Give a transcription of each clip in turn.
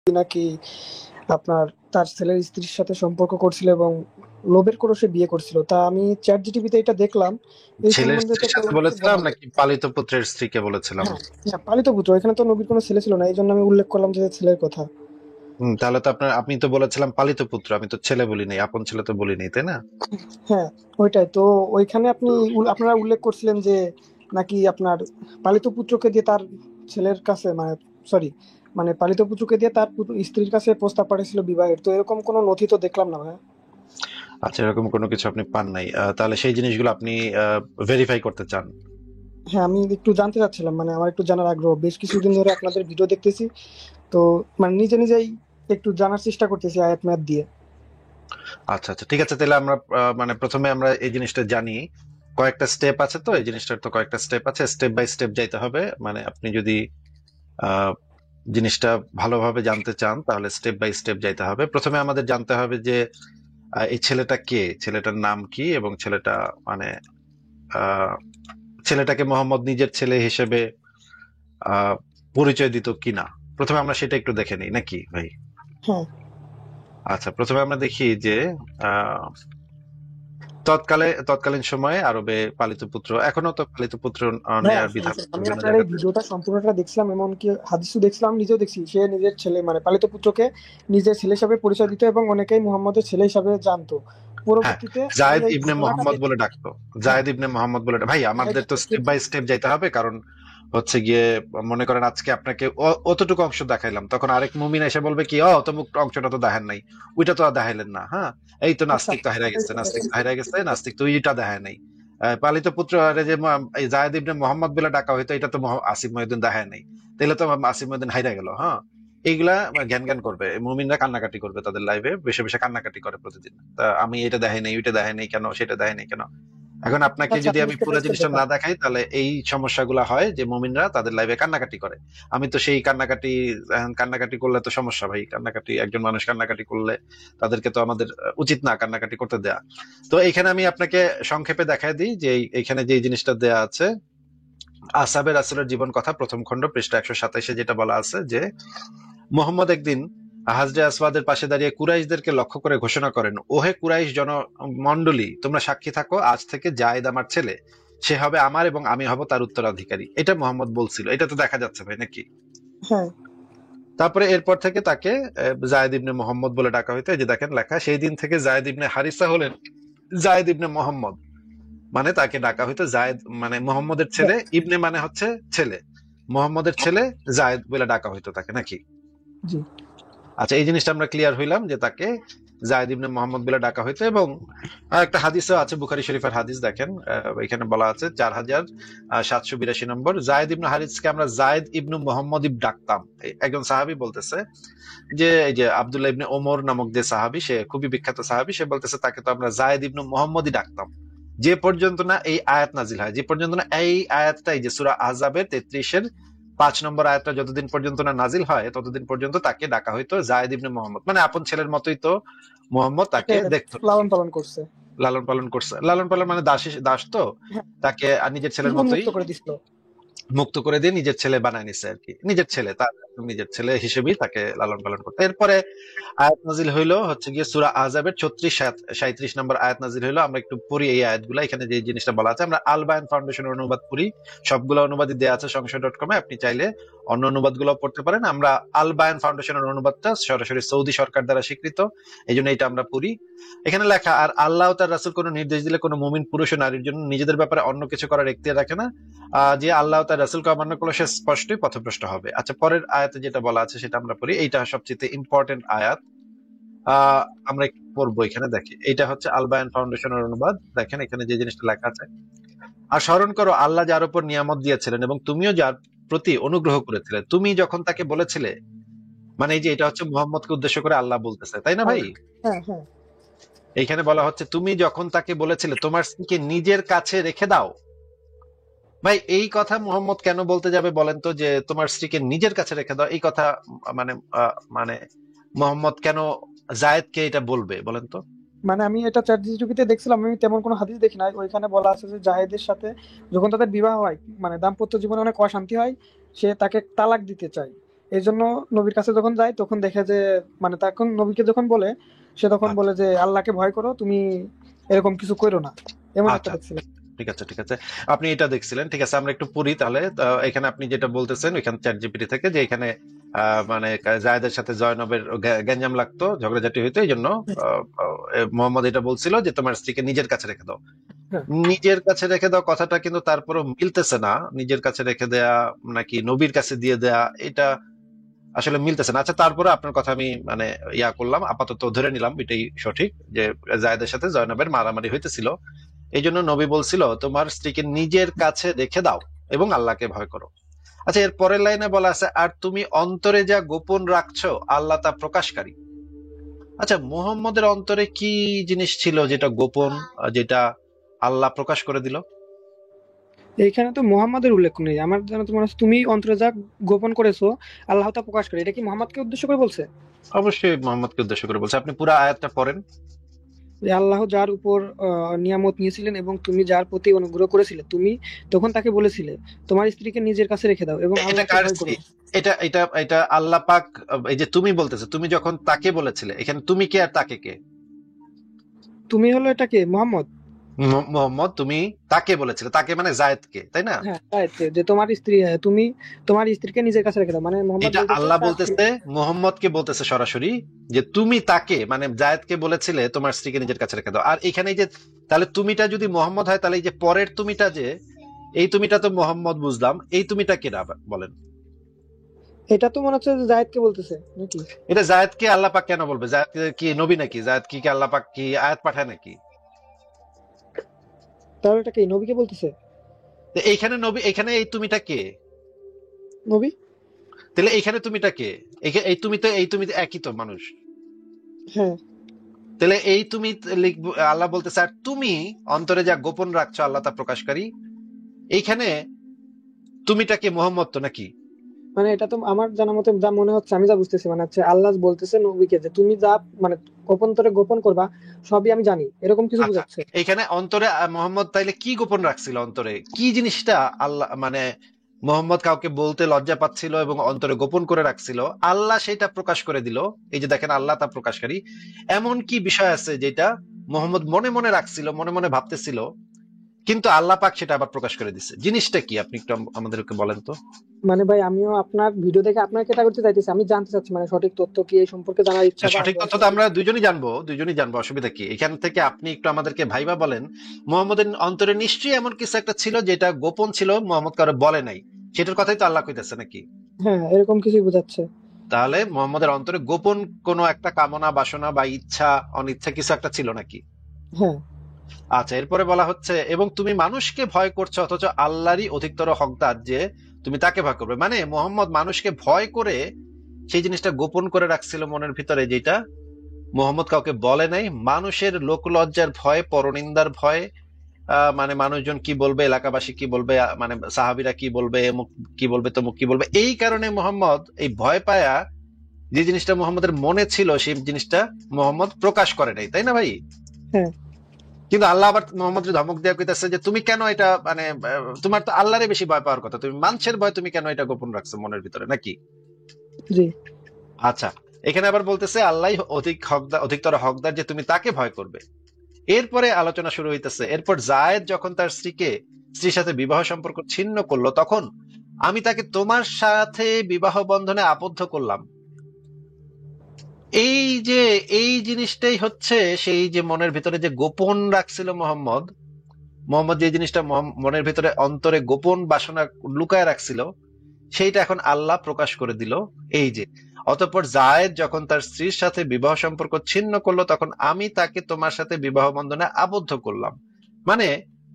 নাকি আপনার তার ছেলের স্ত্রীর সাথে সম্পর্ক করছিল এবং লোভের করে সে বিয়ে করছিল। তা আমি চ্যাট জিটিভিতে এটা দেখলাম, এই ছেলের সম্বন্ধে তো স্ত্রীর সাথে তেমন কিছু বলেছিলাম বলা নেই। নাকি পালিত পুত্রের স্ত্রীকে বলেছিলাম? হ্যাঁ, হ্যাঁ, পালিত পুত্র, এখানে তো নবীর কোনো ছেলে ছিল না, এই জন্য আমি উল্লেখ করলাম যে ছেলের কথা। তাহলে তো আপনি তো বলেছিলাম পালিত পুত্র, আমি তো ছেলে বলি নাই, আপন ছেলে তো বলি নাই, তাই না? হ্যাঁ, ওইটাই তো। ওইখানে আপনারা উল্লেখ করছিলেন যে নাকি আপনার পালিত পুত্রকে দিয়ে তার ছেলের কাছে, মানে সরি, মানে পালিত পুত্রকে দিয়ে তার স্ত্রীর কাছে প্রস্তাব পাঠিয়েছিল বিবাহের। তো এরকম কোনো নথি তো দেখলাম না ভাইয়া। আচ্ছা, এরকম কোনো কিছু আপনি পান নাই। তাহলে সেই জিনিসগুলো আপনি ভেরিফাই করতে চান? হ্যাঁ, আমি একটু জানতে চাচ্ছিলাম, মানে আমার একটু জানার আগ্রহ। বেশ কিছুদিন ধরে আপনাদের ভিডিও দেখতেছি, তো মানে নিজে নিজেই একটু জানার চেষ্টা করতেছি আয়াত ম্যাথ দিয়ে। আচ্ছা আচ্ছা, ঠিক আছে। তাহলে আমরা মানে প্রথমে আমরা এই জিনিসটা জানি। কয়েকটা স্টেপ আছে, তো এই জিনিসটার তো কয়েকটা স্টেপ আছে, স্টেপ বাই স্টেপ যাইতে হবে। মানে আপনি যদি আহ, জিনিসটা ভালোভাবে জানতে চান তাহলে স্টেপ বাই স্টেপ যাইতে হবে। প্রথমে আমাদের জানতে হবে যে এই ছেলেটা কে, ছেলেটার নাম কি, এবং ছেলেটা মানে আহ, ছেলেটাকে মোহাম্মদ নিজের ছেলে হিসেবে আহ, পরিচয় দিত কিনা। প্রথমে আমরা সেটা একটু দেখে নিই, নাকি ভাই? হ্যাঁ, আচ্ছা, প্রথমে আমরা দেখি যে আহ, তৎকালীন সময়ে আরবে পালিত পুত্র, এখনো তো পালিত পুত্র ভাইয়া নেয়ার বিধান শুনছেন, আমি বিভিন্ন আপনার এই জায়গাতে। ভিডিওটা সম্পূর্ণটা দেখছিলাম, এমনকি হাদিসও দেখছিলাম, নিজেও দেখছি। সে নিজের ছেলে মানে পালিত পুত্রকে নিজের ছেলে হিসাবে পরিচয় দিত এবং অনেকেই মুহাম্মদের ছেলে হিসাবে জানতো। হ্যাঁ, পরবর্তীতে আমি জায়েদ এই ইবনে ঘটনাটা মোহাম্মদ দেখি। বলে ডাকতো। হ্যাঁ, জায়েদ ইবনে মোহাম্মদ বলে ভাই, আমাদের তো স্টেপ কিন্তু বাই স্টেপ যাইতে হবে, কারণ হচ্ছে গিয়ে মনে করেন আজকে আপনাকে অতটুকু অংশ দেখাইলাম, তখন আরেক মুমিন এসে বলবে কি, অতমুক অংশটা তো দেখেন নাই, ওইটা তো আর দেখাইলেন না। হ্যাঁ, এই তো আচ্ছা, নাস্তিক তো হারিয়ে গেছে, নাস্তিক তো হারিয়ে গেছে, নাস্তিক তো ওইটা দেখায় নাই। পালিত পুত্র আরে যে এই জায়েদ ইবনে মোহাম্মদ বলে ডাকা হইতো, এটা তো আসিফ মহিউদ্দিন দেখায় নাই। তাহলে তো আসিফ মহিউদ্দিন হাইরা গেল। হ্যাঁ, এইগুলা জ্ঞান জ্ঞান করবে, মুমিনরা কান্নাকাটি করবে, তাদের লাইভে বেশি বেশি কান্নাকাটি করে প্রতিদিন। তা আমি এটা দেখাই নাই, ওইটা দেখাই নাই কেন, সেটা দেখাই নাই কেন। এখন আপনাকে আচ্ছা, যদি আপনি আমি স্টেপ পুরো বাই স্টেপ জিনিসটা দেখান। না দেখাই, তাহলে এই সমস্যাগুলো হয় যে মুমিনরা তাদের লাইভে কান্নাকাটি করে। আমি তো সেই কান্নাকাটি, এখন কান্নাকাটি করলে তো সমস্যা ভাই। কান্নাকাটি, একজন মানুষ কান্নাকাটি করলে তাদেরকে তো আমাদের উচিত না কান্নাকাটি করতে দেয়া। তো এইখানে আমি আপনাকে সংক্ষেপে দেখাই দিই যে এইখানে যে জিনিসটা দেয়া আছে, আসাবে রাসূলের জীবন কথা প্রথম খণ্ড পৃষ্ঠা 127-এ যেটা বলা আছে যে মুহাম্মদ একদিন হাজরে আসওয়াদের পাশে দাঁড়িয়ে কুরাইশদেরকে লক্ষ্য করে ঘোষণা করেন, ওহে কুরাইশ জনমণ্ডলী, তোমরা সাক্ষী থাকো, আজ থেকে জায়েদ আমার ছেলে, সে হবে আমার এবং আমি হব তার উত্তরাধিকারী। এটা মোহাম্মদ বলছিল, এটা তো দেখা যাচ্ছে ভাই, নাকি? হ্যাঁ, তারপরে এরপর থেকে তাকে জায়েদ ইবনে মোহাম্মদ বলে ডাকা হইতো। এই যে দেখেন লেখা, সেই দিন থেকে জায়েদ ইবনে হারিসা হলেন জায়েদ ইবনে মোহাম্মদ। মানে তাকে ডাকা হইতো জায়েদ, মানে মোহাম্মদের ছেলে, ইবনে মানে হচ্ছে ছেলে, মোহাম্মদের ছেলে জায়েদ বলে ডাকা হইতো তাকে, নাকি? জি, আচ্ছা, এই জিনিসটা আমরা ক্লিয়ার হইলাম যে তাকে জায়েদ ইবনে মোহাম্মদ বলে ডাকা হইতো। এবং একটা হাদিসও আছে, বুখারী শরীফের হাদিস দেখেন, এখানে বলা আছে 4782 নম্বর, জায়েদ ইবনে হারিসকে আমরা জায়েদ ইবনু মোহাম্মদ ডাকতাম। একজন সাহাবী বলতেছে যে এই যে আব্দুল্লাহ ইবনে ওমর নামক যে সাহাবী, সে খুবই বিখ্যাত সাহাবী, সে বলতেছে তাকে তো আমরা জায়েদ ইবনু মোহাম্মদই ডাকতাম, যে পর্যন্ত না এই আয়াত নাজিল হয়, যে পর্যন্ত না এই আয়াতটাই, যে সূরা আহজাবের 33-এর 5 নম্বর আয়াতটা যতদিন পর্যন্ত না নাজিল হয়, ততদিন পর্যন্ত তাকে ডাকা হইতো জায়েদ ইবনে মোহাম্মদ। মানে আপন ছেলের মতোই তো মোহাম্মদ তাকে তাকে দেখতো, লালন পালন করছে। লালন পালন করছে। লালন পালন মানে দাস, দাস তো, হ্যাঁ, তাকে নিজের ছেলের মতোই উন্মুক্ত করে দিছিল। মুক্ত করে দিয়ে নিজের ছেলে বানায় নিছে আর কি, নিজের ছেলে, তার নিজের ছেলে হিসেবেই তাকে লালন পালন করতে। এরপরে আয়াত নাজিল হইলো হচ্ছে গিয়ে সূরা আহজাবের 36-37 নম্বর আয়াত নাজিল হইলো। আমরা একটু পড়ি এই আয়াতগুলা, এখানে যে জিনিসটা বলা আছে। আমরা আল বায়ান ফাউন্ডেশনের অনুবাদ পড়ি, সবগুলো অনুবাদই দেওয়া আছে সংশয়.com এ, আপনি চাইলে অন্য অনুবাদগুলো পড়তে পারেন। আমরা আল বায়ান ফাউন্ডেশনের অনুবাদটা সরাসরি সৌদি সরকার দ্বারা স্বীকৃত, এই জন্য এটা আমরা পড়ি। এখানে লেখা, আর আল্লাহ তার রাসূল কোনো নির্দেশ দিলে কোনো মুমিন পুরুষ ও নারীর জন্য নিজেদের ব্যাপারে অন্য কিছু করার এখতিয়ার রাখে না, যে আল্লাহ তার রাসূলকে অমান্য করলে সে স্পষ্টই পথভ্রষ্ট হবে। আচ্ছা, পরের আয়াতে যেটা বলা আছে সেটা আমরা পড়ি, এইটা সবচেয়ে ইম্পর্টেন্ট আয়াত। আহ আমরা একটু পড়বো, এখানে দেখি, এটা হচ্ছে আল বায়ান ফাউন্ডেশনের অনুবাদ। দেখেন এখানে যে জিনিসটা লেখা আছে, আর স্মরণ করো আল্লাহ যার উপর নিয়ামত দিয়েছিলেন এবং তুমিও যার প্রতি অনুগ্রহ করেছিলে, তুমি যখন তাকে বলেছিলে, মানে এই যে এটা হচ্ছে মুহাম্মদকে উদ্দেশ্য করে আল্লাহ বলতেছে, তাই না ভাই? হ্যাঁ, হ্যাঁ, এইখানে বলা হচ্ছে তুমি যখন তাকে বলেছিলে তোমার স্ত্রীকে নিজের কাছে রেখে দাও। ভাই, এই কথা মুহাম্মদ কেন বলতে যাবে বলেন তো, যে তোমার স্ত্রীকে নিজের কাছে রেখে দাও, এই কথা মানে মানে মোহাম্মদ কেন জায়েদকে এটা বলবে বলেন তো? মানে আমি এটা চ্যাট জিপিটিতে দেখছিলাম, আমি তেমন কোনো হাদিস দেখি নাই। ওইখানে বলা আছে যে জাহেদের সাথে যখন তাদের বিবাহ হয়, মানে দাম্পত্য জীবনে অনেক অশান্তি হয়, সে তাকে তালাক দিতে চায়। এই জন্য নবীর কাছে যখন যায় তখন দেখে যে মানে তখন নবীকে যখন বলে, সে তখন আচ্ছা বলে যে আল্লাহকে ভয় করো, তুমি এরকম কিছু করো না, এমন একটা আচ্ছা দেখছিলাম। ঠিক আছে ঠিক আছে, আপনি এটা দেখছিলেন, ঠিক আছে, আমরা একটু পড়ি তাহলে। এখানে আপনি যেটা বলতেছেন ওইখানে চ্যাট জিপিটি থেকে, যে এখানে মানে জায়েদের সাথে জয়নবের গ্যাঞ্জাম লাগতো, ঝগড়াঝাটি হইতো, এই জন্য মোহাম্মদ এটা বলছিল যে তোমার স্ত্রীকে নিজের কাছে রেখে দাও। হ্যাঁ, নিজের কাছে রেখে দাও কথাটা কিন্তু তারপরও মিলতেছে না, নিজের কাছে রেখে দেয়া নাকি নবীর কাছে দিয়ে দেয়া, এটা আসলে মিলতেছে না। আচ্ছা, তারপরে আপনার কথা আমি মানে ইয়া করলাম, আপাতত ধরে নিলাম এটাই সঠিক, যে জায়েদের সাথে জয়নবের মারামারি হইতেছিল, এই জন্য নবী বলছিল তোমার স্ত্রীকে নিজের কাছে রেখে দাও এবং আল্লাহকে ভয় করো। আচ্ছা, এর পরের লাইনে বলা আছে আর তুমি অন্তরে যা গোপন রাখছো আল্লাহ তা প্রকাশকারী। আচ্ছা, মুহাম্মদের অন্তরে কি জিনিস ছিল যেটা গোপন, যেটা আল্লাহ প্রকাশ করে দিল? এইখানে তো মোহাম্মদের উল্লেখ নেই, আমার জানা তো মনে হচ্ছে তুমি অন্তরে যা গোপন করেছো আল্লাহ তা প্রকাশ করে, এটা কি মোহাম্মদকে উদ্দেশ্য করে বলছে? অবশ্যই মোহাম্মদকে উদ্দেশ্য করে বলছে, আপনি পুরো আয়াতটা পড়েন। যে আল্লাহ যার উপর নিয়ামত নিয়েছিলেন এবং তুমি যার প্রতি অনুগ্রহ করেছিলে, তুমি তখন তাকে বলেছিলে তোমার স্ত্রীকে নিজের কাছে রেখে দাও এবং এটা আল্লাহকে কার ভয় স্ত্রী? করো। এটা এটা এটা আল্লাহ পাক। এই যে তুমি বলতেছে, তুমি যখন তাকে বলেছিলে, এখানে তুমি কে আর তাকে কে? তুমি হলো এটাকে মোহাম্মদ। মোহাম্মদ তুমি তাকে বলেছিলে, তাকে মানে জায়েদকে, তাই না? হ্যাঁ তাই তো, যে তোমার স্ত্রী, তুমি তোমার স্ত্রীকে নিজের কাছে রেখে দাও, মানে মোহাম্মদ এটা বলতেছে আল্লাহ তার স্ত্রী। বলতেছে, মোহাম্মদকে বলতেছে সরাসরি, যে তুমি তাকে মানে জায়েদকে বলেছিলে তোমার স্ত্রীকে নিজের কাছে রেখে দাও। আর এখানে এই যে, তাহলে তুমিটা যদি মোহাম্মদ হয়, তাহলে এই যে পরের তুমিটা, যে এই তুমিটা তো মোহাম্মদ বুঝলাম, এই তুমিটা কে বলেন? এটা তো মনে হচ্ছে যে জায়েদকে বলতেছে নাকি? এটা জায়েদকে আল্লাহ পাক কেন বলবে? জায়েদ কি নবী নাকি? জায়েদ কি কি আল্লাহ পাক কি আয়াত পাঠায় নাকি? তাহলে এটা কি নবীকে বলতেছে? তো এইখানে নবী, এখানে এই তুমিটা কে? নবী। তাহলে এইখানে তুমিটা কে? এই তুমি তো, এই তুমি তো একই তো মানুষ। হ্যাঁ। তাহলে এই তুমি লিখবো, আল্লাহ বলতেছে আর তুমি অন্তরে যা গোপন রাখছো আল্লাহ তা প্রকাশকারী। এইখানে তুমিটা কে? মোহাম্মদ তো নাকি? মানে এটা তো আমার জানা মতে যা মনে হচ্ছে, আমি যা বুঝতেছি মানে হচ্ছে আল্লাহ বলতেছে নবীকে যে তুমি যা মানে অভ্যন্তরে গোপন করবা সবই আমি জানি, এরকম কিছু আচ্ছা, বোঝাচ্ছে। এইখানে অন্তরে মোহাম্মদ তাইলে কি গোপন রাখছিল অন্তরে? কি জিনিসটা আল্লাহ মানে মোহাম্মদ কাউকে বলতে লজ্জা পাচ্ছিল এবং অন্তরে গোপন করে রাখছিল, আল্লাহ সেটা প্রকাশ করে দিল। এই যে দেখেন, আল্লাহ তা প্রকাশকারী। এমন কি বিষয় আছে যেটা মোহাম্মদ মনে মনে রাখছিল, মনে মনে ভাবতেছিল, কিন্তু আল্লাহ পাক সেটা আবার প্রকাশ করে দিচ্ছে? জিনিসটা কি আপনি একটু আমাদেরকে বলেন তো। মানে ভাই আমিও আপনার ভিডিও দেখে আপনাকে এটা করতে চাইতেছি, আমি জানতে চাচ্ছি মানে সঠিক তথ্য কি এই সম্পর্কে জানার ইচ্ছা বা সঠিক আগ্রহ তথ্য আছে। তো আমরা দুজনই জানবো, দুজনই জানবো, অসুবিধা কি? এখান থেকে আপনি একটু আমাদেরকে ভাইবা বলেন, মোহাম্মদের অন্তরে নিশ্চয়ই এমন কিছু একটা ছিল যেটা গোপন ছিল, মোহাম্মদ কারো বলে নাই, সেটার কথাই তো আল্লাহ কইতেছে নাকি? হ্যাঁ এরকম কিছুই বোঝাচ্ছে। তাহলে মোহাম্মদের অন্তরে গোপন কোনো একটা কামনা বাসনা বা ইচ্ছা অনিচ্ছা কিছু একটা ছিল নাকি? হ্যাঁ। আচ্ছা, এরপরে বলা হচ্ছে এবং তুমি মানুষকে ভয় করছো অথচ আল্লাহরই অধিকতর হকদার যে তুমি তাকে ভয় করবে। মানে মোহাম্মদ মানুষকে ভয় করে সেই জিনিসটা গোপন করে রাখছিল মনের ভিতরে, যেটা মোহাম্মদ কাউকে বলে নাই, মানুষের লোক লজ্জার ভয়, পরনিন্দার ভয়, মানে মানুষজন কি বলবে, এলাকাবাসী কি বলবে, মানে সাহাবিরা কি বলবে, এমুক কি বলবে, তমুক কি বলবে, এই কারণে মোহাম্মদ এই ভয় পায়া যে জিনিসটা মোহাম্মদের মনে ছিল সেই জিনিসটা মোহাম্মদ প্রকাশ করে নাই, তাই না ভাই? হ্যাঁ। কিন্তু আল্লাহ আবার মোহাম্মদ ধমক দেওয়া কইতাছে যে তুমি কেন এটা মানে তোমার তো আল্লাহরে বেশি ভয় পাওয়ার কথা, তুমি মানুষের ভয় তুমি কেন এটা গোপন রাখছো মনের ভিতরে নাকি? জি। আচ্ছা, এখানে আবার বলতেছে আল্লাহ অধিক হকদার, অধিকতর হকদার যে তুমি তাকে ভয় করবে। এরপরে আলোচনা শুরু হইতেছে, এরপর জায়েদ যখন তার স্ত্রীর সাথে বিবাহ সম্পর্ক ছিন্ন করলো, তখন আমি তাকে তোমার সাথে বিবাহ বন্ধনে আবদ্ধ করলাম। এই যে এই জিনিসটাই হচ্ছে সেই যে মনের ভিতরে যে গোপন রাখছিল মোহাম্মদ, মোহাম্মদ যে জিনিসটা মনের ভিতরে অন্তরে গোপন বাসনা লুকায় রাখছিল, সেইটা এখন আল্লাহ প্রকাশ করে দিল। এই যে অতঃপর জায়েদ যখন তার স্ত্রীর সাথে বিবাহ সম্পর্ক ছিন্ন করলো, তখন আমি তাকে তোমার সাথে বিবাহ বন্ধনে আবদ্ধ করলাম। মানে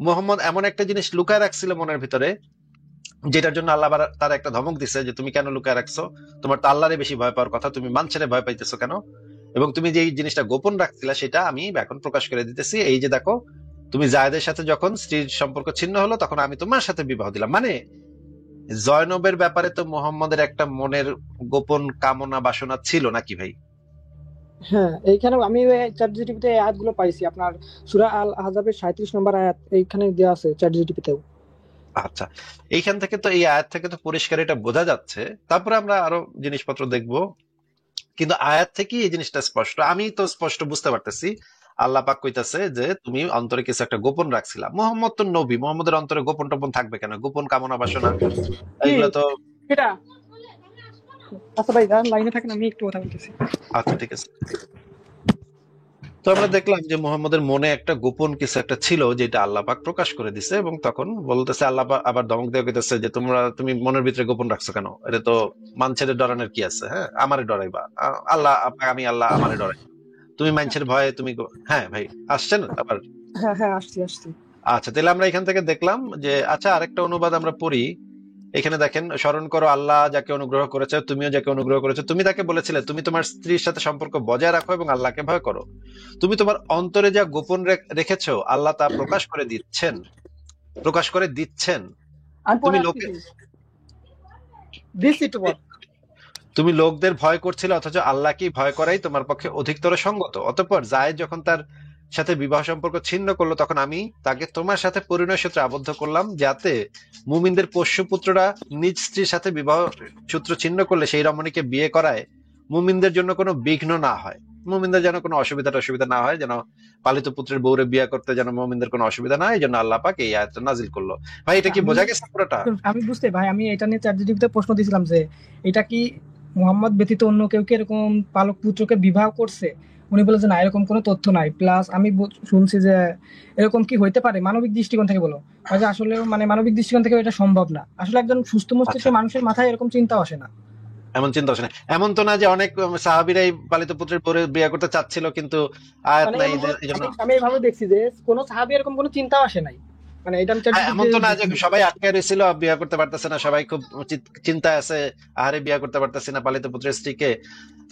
মোহাম্মদ এমন একটা জিনিস লুকায় রাখছিল মনের ভিতরে, যেটার জন্য আল্লাহ আবার তার একটা ধমক দিছে যে তুমি কেন লুকায় রাখছো, তোমার তো আল্লাহরে বেশি ভয় পাওয়ার কথা, তুমি মানুষের ভয় পাইতেছো কেন? এবং তুমি যে এই জিনিসটা গোপন রাখছিলা সেটা আমি এখন প্রকাশ করে দিতেছি। এই যে দেখো, তুমি জায়েদের সাথে যখন স্ত্রীর সম্পর্ক ছিন্ন হলো তখন আমি তোমার সাথে বিবাহ দিলাম। মানে জয়নবের ব্যাপারে তো মোহাম্মদের একটা মনের গোপন কামনা বাসনা ছিল নাকি ভাই? হ্যাঁ এইখানে আমি চ্যাট জিটিপিতে এই আয়াতগুলো পাইছি, আপনার সূরা আল আহজাবের 37 নম্বর আয়াত এইখানে দেওয়া আছে চ্যাট জিটিপিতেও। আচ্ছা, এইখান থেকে তো এই আয়াত থেকে তো পরিষ্কার এটা বোঝা যাচ্ছে। তারপরে আমরা আরো জিনিসপত্র দেখবো, কিন্তু আয়াত থেকে এই জিনিসটা স্পষ্ট, আমি তো স্পষ্ট বুঝতে পারতেছি। আল্লাহ পাক কইতাছে যে তুমি অন্তরে কিছু একটা গোপন রাখছিলা। মোহাম্মদ তো নবী, মোহাম্মদের অন্তরে গোপন টোপন থাকবে কেন? গোপন কামনা বাসনা কি এগুলো তো। এটা? আচ্ছা ভাই যান, লাইনে থাকেন, আমি একটু কথা বলতেছি। আচ্ছা ঠিক আছে। তো আমরা দেখলাম যে মোহাম্মদের মনে একটা গোপন কিছু একটা ছিল, যেটা আল্লাহ পাক প্রকাশ করে দিছে, এবং তখন বলতেছে আল্লাহ পাক আবার ধমক দিয়ে কইতেছে যে তুমি মনের ভিতরে গোপন রাখছো কেন? এটা তো মানুষের ডরানোর কি আছে? হ্যাঁ, আমারে ডরাইবা। আল্লাহ আমি আল্লাহ আমারে ডরাই, তুমি মানুষের ভয়ে তুমি হ্যাঁ ভাই, আসছেন আবার। হ্যাঁ হ্যাঁ, আসছি আসছি। আচ্ছা, তাহলে আমরা এখান থেকে দেখলাম যে, আচ্ছা আরেকটা অনুবাদ আমরা পড়ি। এখানে দেখেন, স্মরণ করো আল্লাহ যাকে অনুগ্রহ করেছে, তুমিও যাকে অনুগ্রহ করেছো। তুমি তাকে বলেছিলে তুমি তোমার স্ত্রীর সাথে সম্পর্ক বজায় রাখো এবং আল্লাহকে ভয় করো। তুমি তোমার অন্তরে যা গোপন রেখেছো আল্লাহ তা প্রকাশ করে দিচ্ছেন। আমি তুমি পরে লোকে আসতেছি, দিচ্ছি একটু পর। তুমি লোকদের ভয় করছিলে, অথচ আল্লাহকেই ভয় করাই তোমার পক্ষে অধিকতর সঙ্গত। অতঃপর জায়েদ যখন তার সাথে বিবাহ সম্পর্ক ছিন্ন করলো, তখন আমি তাকে তোমার সাথে পরিণয় সূত্রে আবদ্ধ করলাম, যাতে মুমিনদের পোষ্যপুত্ররা নিজ স্ত্রীর সাথে বিবাহ সূত্র ছিন্ন করলে সেই রমণীকে বিয়ে করায় মুমিনদের জন্য কোনো বিঘ্ন না হয়। মুমিনদের যেন কোনো অসুবিধা না হয়, যেন পালিত পুত্রের বউরে বিয়ে করতে যেন মুমিনদের কোনো অসুবিধা না হয়, এই জন্য আল্লাহ পাক এই আয়াতটা নাজিল করলো। ভাই, এটা আচ্ছা, কি আমি বোঝা গেছে পুরোটা? আমি বুঝতে ভাই, আমি এটা নিয়ে চ্যাটজিপিটিতে প্রশ্ন দিয়েছিলাম যে এটা কি মোহাম্মদ ব্যতীত অন্য কেউ কি এরকম পালক পুত্রকে বিবাহ করছে? উনি বলে যে না, এরকম কোনো তথ্য নাই। প্লাস আমি শুনছি যে এরকম কি হইতে পারে মানবিক দৃষ্টিকোণ থেকে, বলো যে আসলে মানে মানবিক দৃষ্টিকোণ থেকে এটা সম্ভব না। আসলে একজন সুস্থ আচ্ছা, মস্তিষ্কের মানুষের মাথায় এরকম চিন্তা আসে না। এমন চিন্তা আসে না। এমন তো না যে অনেক সাহাবীরাই পালিত পুত্রের পরে বিয়ে করতে চাচ্ছিল, কিন্তু আয়াত মানে নাই, এমন এই জন্য। আমি এইভাবে দেখছি যে কোনো সাহাবী এরকম কোনো চিন্তা আসে নাই। মানে এটা আমি হ্যাঁ, এমন চ্যাটজিপিটিতে তো না যে দেখছি। সবাই আটকে রয়েছিল, বিয়ে করতে পারতেছে না, সবাই খুব চিন্তায় আছে, আহারে বিয়ে করতে পারতেছে না পালিত পুত্রের স্ত্রীকে।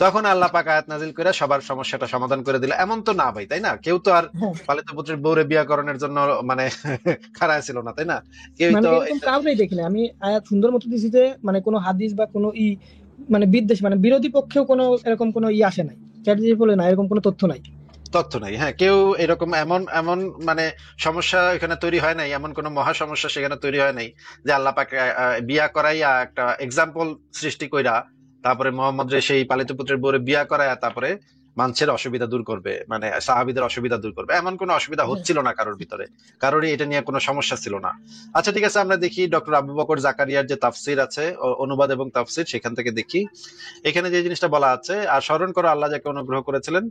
তখন আল্লাহ পাক আয়াত নাজিল করে সবার সমস্যাটা সমাধান করে দিল। এমন তো না ভাই, তাই না? কেউ তো আর হ্যাঁ, পালিত পুত্রের বউরে বিয়াকরণের জন্য মানে খাড়ায় ছিল না, তাই না? কেউই মানে তো এরকম কাউকেই দেখিনি আমি। আয়াত সুন্দর মতো দিছি যে মানে কোনো হাদিস বা কোনো মানে বিদ্বেষ মানে বিরোধী পক্ষেও কোনো এরকম কোনো আসে নাই। চ্যাটার্জি বলে না, এরকম কোনো তথ্য নাই। তথ্য নাই। হ্যাঁ, কেউ এরকম এমন এমন মানে সমস্যা এখানে তৈরি হয় নাই, এমন কোনো মহা সমস্যা সেখানে তৈরি হয় নাই যে আল্লাহ পাক বিয়া করাইয়া একটা এক্সাম্পল সৃষ্টি কইরা তারপরে মোহাম্মদ রে সেই পালিত পুত্রের বউরে বিয়া করাইয়া তারপরে মানুষের অসুবিধা দূর করবে, মানে সাহাবীদের অসুবিধা দূর করবে, এমন কোনো অসুবিধা হ্যাঁ, হচ্ছিল না কারোর ভিতরে। কারোরই এটা নিয়ে কোনো সমস্যা ছিল না। আচ্ছা ঠিক আছে, আমরা দেখি ডক্টর আবু বকর জাকারিয়ার যে তাফসির আছে, অনুবাদ এবং তাফসির, সেখান থেকে দেখি। এখানে যে জিনিসটা বলা আছে, আর স্মরণ করো আল্লাহ যাকে অনুগ্রহ করেছিলেন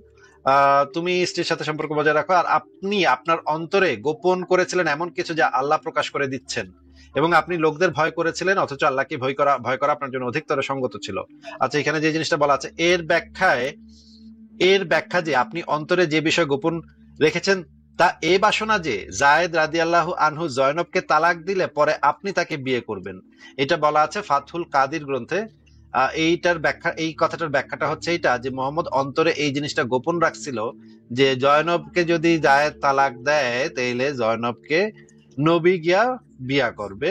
তুমি স্ত্রীর সাথে সম্পর্ক বজায় রাখো, আর আপনি আপনার অন্তরে গোপন করেছিলেন এমন কিছু যা আল্লাহ প্রকাশ করে দিচ্ছেন, এবং আপনি লোকদের ভয় করেছিলেন, অথচ আল্লাহকে ভয় করা আপনার জন্য অধিকতর সঙ্গত ছিল। আচ্ছা, এখানে যে জিনিসটা বলা আছে এর ব্যাখ্যা যে আপনি অন্তরে যে বিষয় গোপন রেখেছেন তা এ বাসনা যে জায়েদ রাদিয়াল্লাহু আনহু জয়নবকে তালাক দিলে পরে আপনি তাকে বিয়ে করবেন। এটা বলা আছে ফাতহুল কাদির গ্রন্থে। এই কথাটার ব্যাখ্যাটা হচ্ছে এইটা যে মোহাম্মদ অন্তরে এই জিনিসটা গোপন রাখছিল যে জয়নবকে যদি জায়েদ তালাক দেয় তাইলে জয়নবকে নবী গিয়া বিয়া করবে।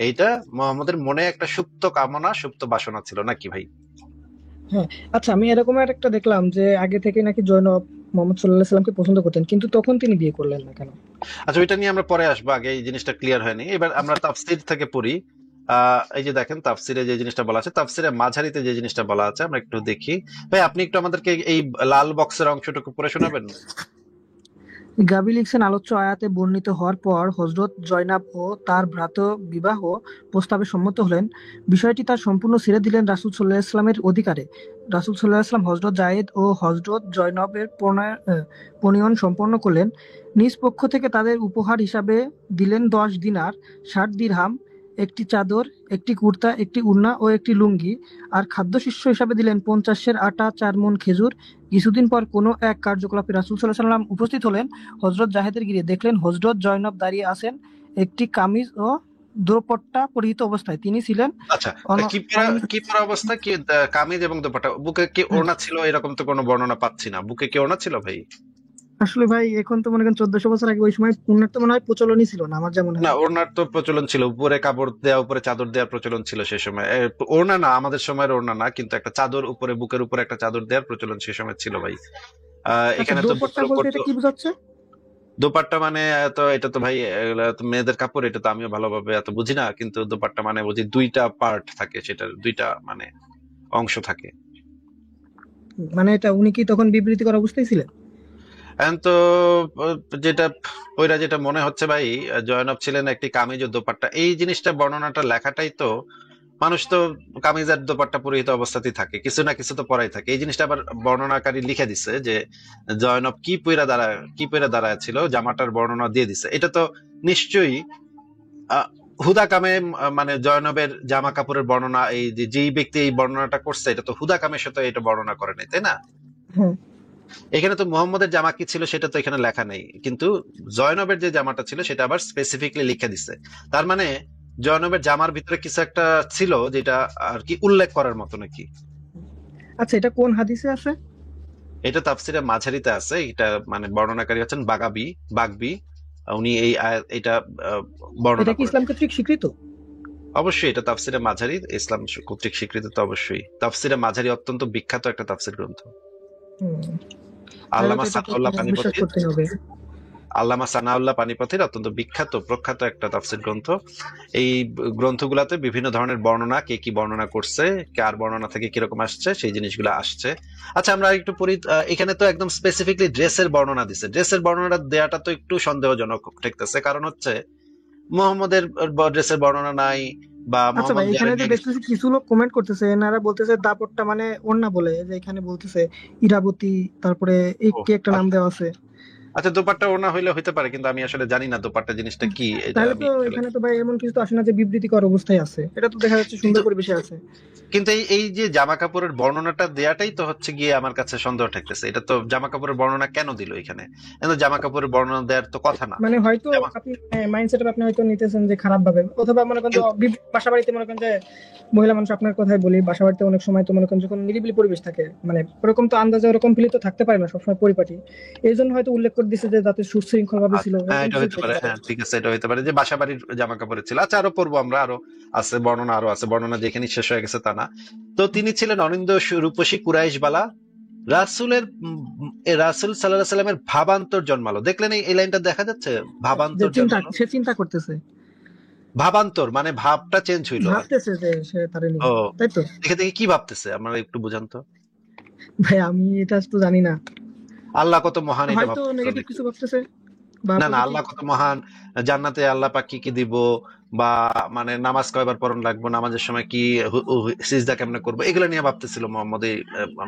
এইটা মোহাম্মদের মনে একটা সুপ্ত কামনা, সুপ্ত বাসনা ছিল, নাকি ভাই? হ্যাঁ। আচ্ছা, আমি এরকম আর একটা দেখলাম যে আগে থেকে নাকি জয়নব মোহাম্মদ সাল্লাল্লাহু আলাইহি সাল্লামকে পছন্দ করতেন, কিন্তু তখন তিনি বিয়ে করলেন না কেন? আচ্ছা, ওইটা নিয়ে আমরা পরে আসবো, আগে এই জিনিসটা ক্লিয়ার হয়নি। এবার আমরা তাফসির থেকে পড়ি। এই যে দেখেন, তাফসিরে যে জিনিসটা বলা আছে, তাফসিরে মাঝারিতে যে জিনিসটা বলা আছে, আমরা একটু দেখি। ভাই, আপনি একটু আমাদেরকে এই লাল বক্সের অংশটুকু পড়ে শোনাবেন? গাবি লিখছেন, আলোচ্য আয়াতে বর্ণিত হওয়ার পর হযরত জয়নাব ও তার ভ্রাতা বিবাহ প্রস্তাবে সম্মত হলেন। বিষয়টি তার সম্পূর্ণ ছেড়ে দিলেন রাসূল সাল্লাল্লাহু আলাইহি ওয়াসাল্লামের অধিকারে। রাসূল সাল্লাল্লাহু আলাইহি ওয়াসাল্লাম হযরত জায়েদ ও হযরত জয়নবের প্রণয়ন সম্পন্ন করলেন। নিজ পক্ষ থেকে তাদের উপহার হিসাবে দিলেন 10 দিনার, 60 দিরহাম, একটি চাদর, একটি কুর্তা, একটি উড়না ও একটি লুঙ্গি। আর খাদ্যশস্য হিসাবে দিলেন 50 সের আটা, 4 মণ খেজুর। কিছুদিন পর কোনো এক কার্যকলাপে রাসূল সাল্লাল্লাহু আলাইহি ওয়াসাল্লাম উপস্থিত হলেন। হযরত জাহেদের গিরে দেখলেন হযরত জয়নব দাঁড়িয়ে আছেন, একটি কামিজ ও দোপাট্টা পরিহিত অবস্থায়। তিনি ছিলেন আচ্ছা, অন- অন- কি পরা অবস্থা, কি কামিজ এবং দোপাট্টা, বুকে কি হ্যাঁ, ওড়না ছিল? এরকম তো কোনো বর্ণনা পাচ্ছি না, বুকে কি ওড়না ছিল ভাই? আসলে ভাই এখন তো মনে করেন 1400 বছর আগে ওই সময় উন্নত তো মনে হয় প্রচলনই ছিল না, আমার যা মনে না, হয়। ওড়নার তো প্রচলন ছিল, উপরে কাপড় দেওয়া, উপরে চাদর দেওয়ার প্রচলন ছিল সে সময়। ওড়না না, আমাদের সময়ের ওড়না না, কিন্তু একটা চাদর উপরে, বুকের উপরে একটা চাদর দেওয়ার প্রচলন সে সময় ছিল ভাই। আচ্ছা, এখানে তো দোপাট্টা বুকের উপর বলতে তো এটা কি বোঝাচ্ছে? দোপাট্টা মানে তো এটা তো ভাই এগুলা তো মেয়েদের কাপড়, এটা তো আমিও ভালোভাবে এত বুঝি না, কিন্তু দোপাট্টা মানে বুঝি দুইটা পার্ট থাকে, সেটার দুইটা মানে অংশ থাকে। মানে এটা উনি কি তখন বিবৃতি করা অবস্থায় ছিলেন? এখন তো যেটা ওইরা যেটা মনে হচ্ছে ভাই, জয়নব ছিলেন একটি কামিজ ও দোপাট্টা, এই জিনিসটা বর্ণনাটা লেখাটাই তো, মানুষ তো কামিজ আর দোপাট্টা পরিহিত অবস্থাতেই থাকে, কিছু না কিছু তো পরাই থাকে। এই জিনিসটা আবার বর্ণনাকারী লিখে দিছে যে জয়নব কি পইরা দাঁড়ায় ছিল, জামাটার বর্ণনা দিয়ে দিছে। এটা তো নিশ্চয়ই আহ, হুদা কামে মানে জয়নবের জামা কাপড়ের বর্ণনা, এই যে যেই ব্যক্তি এই বর্ণনাটা করছে, এটা তো হুদা কামের সাথে এটা বর্ণনা করে নাই, তাই না? হ্যাঁ। এখানে তো মোহাম্মদের জামা কি ছিল সেটা তো এখানে লেখা নেই, কিন্তু জয়নবের যে জামাটা ছিল সেটা আবার স্পেসিফিকলি লিখে দিছে। তার মানে জয়নবের জামার ভিতরে কিছু একটা ছিল যেটা আর কি উল্লেখ করার মতো নাকি। আচ্ছা, এটা কোন হাদিসে আছে? এটা তাফসিরে মাঝারিতে আছে, এটা মানে বর্ণনাকারী হচ্ছেন বাগবি। উনি এটা আহ, এটা বর্ণনা কি ইসলাম করেছেন। কর্তৃক স্বীকৃত? অবশ্যই এটা তাফসিরে মাঝারি, ইসলাম কর্তৃক স্বীকৃত তো অবশ্যই। তাফসিরে মাঝারি অত্যন্ত বিখ্যাত একটা তাফসির গ্রন্থ। হুম, তাহলে তো আল্লামা এটাকে সানাউল্লাহ বিশ্বাস পানিপথী করতে হবে। আল্লামা সানাউল্লাহ পানিপথের অত্যন্ত বিখ্যাত প্রখ্যাত একটা তাফসীর গ্রন্থ। এই গ্রন্থগুলাতে বিভিন্ন ধরনের বর্ণনা, কে কি বর্ণনা করছে, কার বর্ণনা থেকে কিরকম আসছে, সেই জিনিসগুলো আসছে। আচ্ছা আমরা একটু পড়ি। এখানে তো একদম স্পেসিফিকলি ড্রেসের বর্ণনা দিছে, ড্রেসের বর্ণনা দেওয়াটা তো একটু সন্দেহজনক ঠেকতেছে, কারণ হচ্ছে মুহাম্মদের ড্রেসের বর্ণনা নাই, বা আচ্ছা মোহাম্মদ ভাই, এখানে যে ইয়ারিন। দেখতেছি কিছু লোক কমেন্ট করতেছে, এনারা বলতেছে দাপটটা মানে ওড়না বলে, যে এখানে বলতেছে ইরাবতী, তারপরে এই ও কি একটা নাম আচ্ছা দেওয়া আছে। আচ্ছা, দোপাট্টা ওড়না হইলে হইতে পারে, কিন্তু আমি আসলে জানি না দোপাট্টা জিনিসটা কি, এটা তাহলে আমি তো আসলে। এখানে তো ভাই এমন কিছু তো আসে না যে বিবৃতিকর অবস্থায় আছে, এটা তো দেখা যাচ্ছে কিন্তু সুন্দর পরিবেশে আছে। কিন্তু এই এই যে জামা কাপড়ের বর্ণনাটা দেয়াটাই তো হচ্ছে গিয়ে আমার কাছে সন্দেহ ঠেকতেছে। এটা তো জামা কাপড়ের বর্ণনা কেন দিল এখানে? কিন্তু জামা কাপড়ের বর্ণনা দেওয়ার তো কথা না। মানে হয়তো জামা আপনি মাইন্ডসেট আপনি হয়তো নিতেছেন যে খারাপ ভাবে, অথবা মনে করেন যে কিন্তু বাসা বাড়িতে মনে করেন যে মহিলা মানুষ, আপনার কথাই বলি, বাসা বাড়িতে অনেক সময় তো মনে করেন যখন নিরিবিলি পরিবেশ থাকে, মানে ওরকম তো আন্দাজে ওরকম ফিলিং তো থাকতে পারে না সবসময় পরিপাটি। এই জন্য হয়তো উল্লেখ করে দিছে যে যাতে সুশৃঙ্খল ভাবে ছিল, আচ্ছা, হ্যাঁ এরকম এটা কিছু হইতে থাকতে পারে, পারে। হ্যাঁ ঠিক আছে, এটা হইতে পারে যে বাসা বাড়ির জামা কাপড়ের ছিল। আচ্ছা আরো পড়বো আমরা, আরো আছে বর্ণনা, আরো আছে বর্ণনা, যেখানে শেষ হয়ে গেছে তা না। তো তিনি ছিলেন অনিন্দ রূপসী কুরাইশ বালা, রাসূলের রাসূল সাল্লাল্লাহু আলাইহি সাল্লামের ভাবান্তর জন্মালো। দেখলেন এই লাইনটা দেখা যাচ্ছে, যে ভাবান্তর চিন্তা, জন্মালো। সে চিন্তা করতেছে, ভাবান্তর মানে ভাবটা চেঞ্জ হইলো আর কি। ভাবতেছে যে সে তারে ও, নিবে, তাই তো? দেখে দেখে কি ভাবতেছে আপনারা একটু বুঝান তো। ভাই আমি এটা তো জানি না, আল্লাহ কত মহান এটা হয়তো ভাবতেছিল নেগেটিভ নাকি? কিছু ভাবতেছে বা না না, পজিটিভ। আল্লাহ কত মহান, জান্নাতে আল্লাহ পাক কি কি দিব, বা মানে নামাজ কয়বার পড়ন লাগবো, নামাজের সময় কি সিজদা কেমনে করবো, এগুলো নিয়ে ভাবতেছিল মোহাম্মদ এই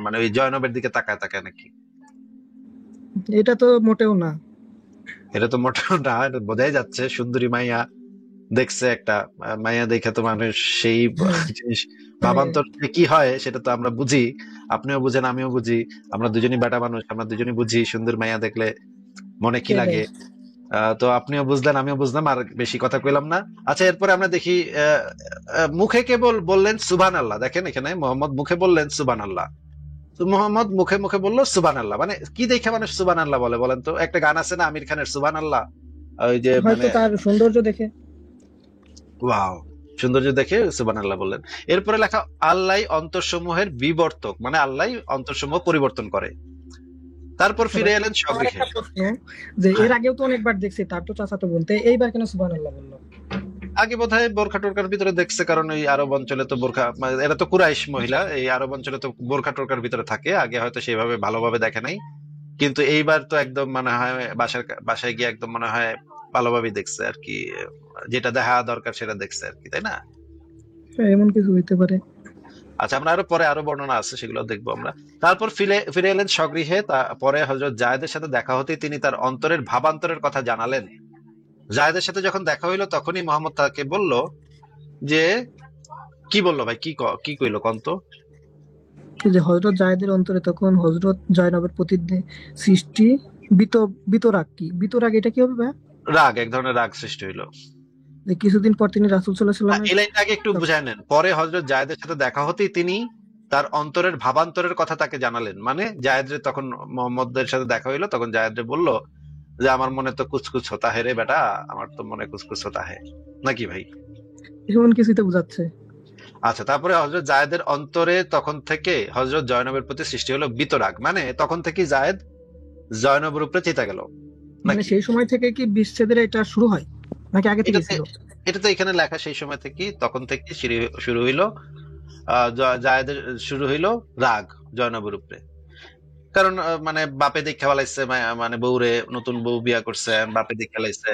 মানে ওই জয়নবের দিকে তাকায় তাকায় নাকি? এটা তো মোটেও না। এটা তো মোটেও না, এটা বোঝাই যাচ্ছে সুন্দরী মাইয়া দেখছে একটা, মাইয়া দেখে তো মানুষ সেই হ্যাঁ, জিনিস মানে ভাবান্তর যে কি হয় সেটা তো আমরা বুঝি, আপনিও বুঝেন আমিও বুঝি, আমরা দুজনই বেটা মানুষ, আমরা দুজনই বুঝি সুন্দর মাইয়া দেখলে মনে কি সেটাই। লাগে। তো আপনিও বুঝলেন আমিও বুঝলাম, আর বেশি কথা কইলাম না। আচ্ছা এরপরে আমরা দেখি মুখে কেবল বললেন সুবহান আল্লাহ। দেখেন এখানে মোহাম্মদ মুখে বললেন সুবহান আল্লাহ। তো মোহাম্মদ মুখে মুখে বললো সুবহান আল্লাহ, মানে কি দেখে মানুষ সুবহান আল্লাহ বলে বলেন তো? একটা গান আছে না আমির খানের সুবহান আল্লাহ, ওই যে হয়তো মানে তার সৌন্দর্য দেখে। ওয়াও, সৌন্দর্য দেখে সুবহানাল্লাহ বললেন। এরপরে লেখা আল্লাহ অন্তরসমূহের বিবর্তক, মানে আল্লাহ অন্তরসমূহ পরিবর্তন করে। তারপর আচ্ছা ফিরে ভাই, এলেন আমার স্বগৃহে। একটা প্রশ্ন, যে এর হ্যাঁ, আগেও তো অনেকবার দেখছি তার তো চাচাতো বোন, তো এইবার কেন সুবহানাল্লাহ বললো? আগে বোধহয় বোরখা টোরকার ভিতরে দেখছে, কারণ ওই আরব অঞ্চলে তো বোরখা মানে এরা তো কুরাইশ মহিলা, এই আরব অঞ্চলে তো বোরখা টোরকার ভিতরে থাকে, আগে হয়তো সেভাবে ভালোভাবে দেখে নাই, কিন্তু এইবার তো একদম মনে হয় বাসায় গিয়ে একদম মনে হয় ভালোভাবেই দেখছে আর কি, যেটা দেখা দরকার সেটা দেখছে আর কি, তাই না? হ্যাঁ, এমন কিছু হইতে পারে। আচ্ছা আমরা আরো পরে আরো বর্ণনা আছে, সেগুলো দেখবো আমরা। তারপর ফিরে ফিরে এলেন স্বগৃহে, পরে হযরত জায়েদের সাথে দেখা হতেই তিনি তার অন্তরের ভাবান্তরের কথা জানালেন। জায়েদের সাথে যখন দেখা হইলো তখনই মোহাম্মদ তাকে বলল যে, কি বললো ভাই, কি কইলো কন্ত? এই যে হযরত জায়েদের অন্তরে তখন হযরত জয়নবের প্রতি সৃষ্টি বিত বিতরাগ, কি বিতরাগ, এটা কি হবে ভাই? রাগ, এক ধরনের রাগ সৃষ্টি হইলো। যে কিছুদিন পর তিনি রাসূল সাল্লাল্লাহু আলাইহি সাল্লামের এই লাইনটা আগে একটু বুঝায় নেন। পরে হযরত জায়েদের সাথে দেখা হতেই তিনি তার অন্তরের ভাবান্তরের কথা তাকে জানালেন, মানে জায়েদের তখন মোহাম্মদের সাথে দেখা হইলো, তখন জায়েদ বলল যে আমার মনে তো কুছকুছ হতা হে রে বেটা, আমার তো মনে কুছকুছ হতা হে, নাকি ভাই? এমন কিছুই তো বোঝাচ্ছে। আচ্ছা তারপরে হযরত জায়েদের অন্তরে তখন থেকে হযরত জয়নবের প্রতি সৃষ্টি হলো বিতরাগ, মানে তখন থেকে জায়েদ জয়নবের উপরে চেতে গেল। মানে নাকি? সেই সময় থেকে কি বিচ্ছেদের এটা শুরু হয় নাকি আগে থেকে এটাতে ছিল? এটা তো এখানে লেখা সেই সময় থেকে, তখন থেকে শুরু হইলো জায়েদের শুরু হইলো রাগ জয়নবের উপরে। কারণ মানে বাপে দেখে ফেলাইছে, মানে বউরে নতুন বউ বিয়া করছে, বাপে দেখে ফেলাইছে,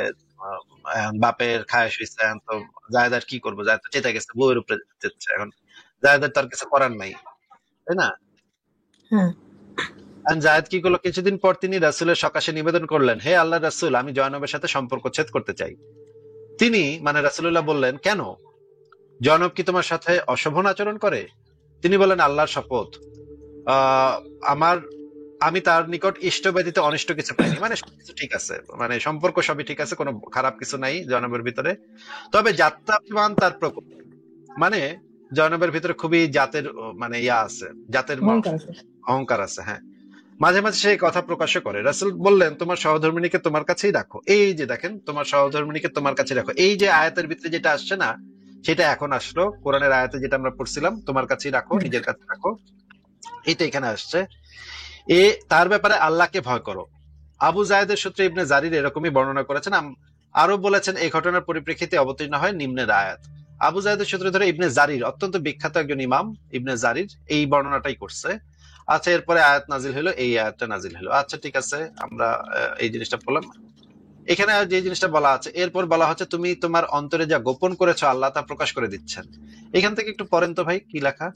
এখন বাপের খায়স হইছে, এখন তো জায়েদ আর কি করবো, জায়েদ তো চেতে গেছে বউয়ের উপরে চেতছে, এখন জায়েদের তার কিছু করার নাই, তাই না? হ্যাঁ। আর জায়েদ কি করলো, কিছুদিন পর তিনি রাসূলের সকাশে নিবেদন করলেন, হে আল্লাহ রাসূল, আমি জয়নবের সাথে সম্পর্ক ছেদ করতে চাই। তিনি মানে রাসূলুল্লাহ বললেন, কেন? জয়নব কি তোমার সাথে অশোভন আচরণ করে? তিনি বলেন, আল্লাহর শপথ, আহ আমার আমি তার নিকট ইষ্ট ব্যতীত অনিষ্ট কিছু পাইনি। মানে সবকিছু ঠিক আছে, মানে সম্পর্ক সবই ঠিক আছে, কোনো খারাপ কিছু নাই জয়নবের ভিতরে। তবে জাত্যাভিমান তার প্রকোপ, মানে জয়নবের ভিতরে খুবই জাতের মানে আছে, জাতের অহংকার আছে। অহংকার আছে, হ্যাঁ। মাঝে মাঝে সেই কথা প্রকাশ করে। রাসূল বললেন, তোমার সহধর্মিণীকে তোমার কাছেই রাখো। এই যে দেখেন, তোমার সহধর্মিণীকে তোমার কাছে রাখো, এই যে আয়াতের ভিতরে যেটা আসছে না, সেটা এখন আসলো কোরআনের আয়াতে, যেটা আমরা পড়ছিলাম, তোমার কাছেই রাখো, হ্যাঁ। নিজের কাছে রাখো, এটা এখানে আসছে। এ তার ব্যাপারে আল্লাহকে ভয় করো। আবু জায়েদের সূত্রে ইবনে জারির এরকমই বর্ণনা করেছেন। আরো বলেছেন, এই ঘটনার পরিপ্রেক্ষিতে অবতীর্ণ হয় নিম্নের আয়াত। আবু জায়েদের সূত্রে ধরে ইবনে জারির, অত্যন্ত বিখ্যাত একজন ইমাম ইবনে জারির, এই বর্ণনাটাই করছে। আচ্ছা, এরপরে আয়াত নাজিল হলো, এই আয়াতটা নাজিল হলো। আচ্ছা ঠিক আছে, আমরা এই জিনিসটা পড়লাম। এখানে যে জিনিসটা বলা আছে, এরপর বলা হচ্ছে, তুমি তোমার অন্তরে যা গোপন করেছো আল্লাহ তা প্রকাশ করে দিচ্ছেন। এখান থেকে একটু পড়েন তো ভাই, কি লেখা?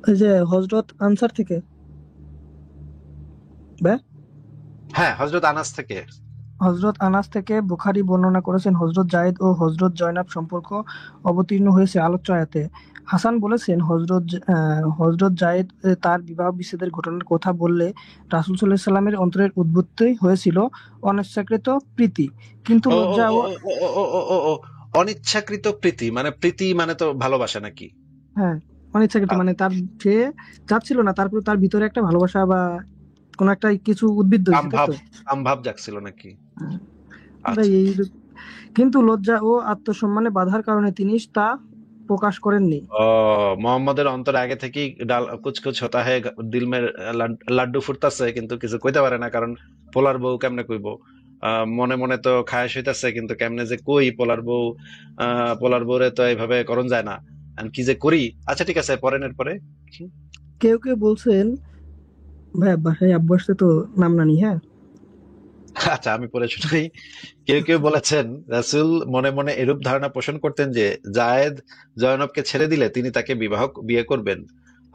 ওই যে হযরত আনসার থেকে বা হ্যাঁ, হযরত আনাস থেকে। হযরত আনাস থেকে বুখারী বর্ণনা করেছেন, হযরত জায়েদ ও হযরত জয়নব সম্পর্ক অবতীর্ণ হয়েছে আলোচ্য আয়াতে। হাসান বলেছেন, হযরত জায়েদ তার বিবাহ বিচ্ছেদের ঘটনার কথা বললে রাসূল সাল্লাল্লাহু আলাইহি সাল্লামের অন্তরের উদ্বুদ্ধই হয়েছিল অনিচ্ছাকৃত প্রীতি, কিন্তু ও ও লজ্জা ও ও ও ও ও ও ও ও, অনিচ্ছাকৃত প্রীতি, মানে প্রীতি মানে তো ভালোবাসা নাকি? হ্যাঁ, অনিচ্ছাকৃত মানে তার সে চাচ্ছিল না, তারপর তার ভিতরে একটা ভালোবাসা বা কোনো একটা কিছু উদ্বুদ্ধ হয়েছে, তাই কামভাব, তো? কামভাব জাগছিল নাকি? হ্যাঁ, ভাই আচ্ছা। এই কিন্তু লজ্জা ও আত্মসম্মানে বাধার কারণে তিনি তা প্রকাশ করেননি। ও, মোহাম্মদের অন্তরে আগে থেকেই ডাল কুছ কুছ হতা হে, দিল মে লাড্ডু ফুটতাছে, কিন্তু কিছু কইতে পারে না, কারণ পোলার বউ কেমনে কইবো। মনে মনে তো খায়েশ হইতাছে, কিন্তু কেমনে যে কই পোলার বউ, পোলার বউরে তো এইভাবে করণ যায় না, আমি কি যে করি। আচ্ছা ঠিক আছে, পরেন এরপরে। কেউ কেউ বলছেন, ভাই বাসায় আব্বু আসছে তো নাম নানি, হ্যাঁ। আচ্ছা, আমি পড়ে শোনাই। কেউ কেউ বলেছেন, রাসূল মনে মনে এরূপ ধারণা পোষণ করতেন যে জায়েদ জয়নবকে ছেড়ে দিলে তিনি তাকে বিয়ে করবেন।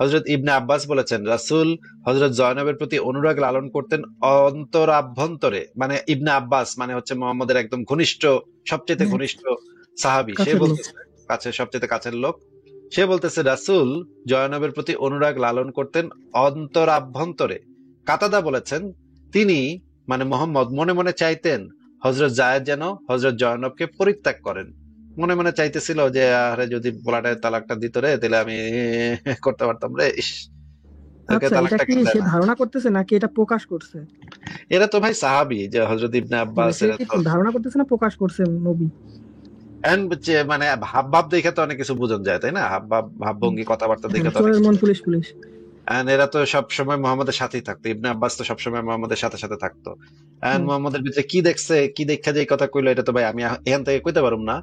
হযরত ইবনে আব্বাস বলেছেন, রাসূল হযরত জয়নবের প্রতি অনুরাগ লালন করতেন অন্তরাভ্যন্তরে। মানে ইবনে আব্বাস মানে হচ্ছে মোহাম্মদের একদম ঘনিষ্ঠ, সবচেয়ে হ্যাঁ, ঘনিষ্ঠ সাহাবী, সে কাছের লোক। বলতেছে, সবচেয়ে কাছের লোক, সে বলতেছে রাসূল জয়নবের প্রতি অনুরাগ লালন করতেন অন্তরাভ্যন্তরে। কাতাদা বলেছেন, তিনি মানে মোহাম্মদ মনে মনে চাইতেন হযরত জায়েদ যেন হযরত জয়নবকে পরিত্যাগ করেন। মনে মনে চাইতেছিল যে, আরে যদি পোলাটার তালাকটা দিত রে, তাহলে আমি করতে পারতাম রে, ইস, তোকে আচ্ছা, এটা তালাকটা কি কেন সে দেয় না। ধারণা করতেছে নাকি এটা প্রকাশ করছে? এরা তো ভাই সাহাবী, যে হযরত ইবনে মানে আব্বাস, সে এরা কি তো ধারণা করতেছে না প্রকাশ করছে নবী? মানে হাব ভাব দেখে তো অনেক কিছু বোঝা যায়, তাই না? হাব ভাব, ভাব ভঙ্গি, কথাবার্তা হ্যাঁ, দেখে তো অনেক চোরের কিছু মন বোঝা পুলিশ যায়। পুলিশ। এরা তো সব সময় মোহাম্মদের সাথেই থাকতো, ইবনে আব্বাস তো সবসময় মোহাম্মদের সাথে সাথে থাকতো। হুম। মোহাম্মদের ভিতরে কি দেখছে, কি দেখা যে এই কথা কইলো, এটা তো ভাই আমি এখান থেকে কইতে পারুম না।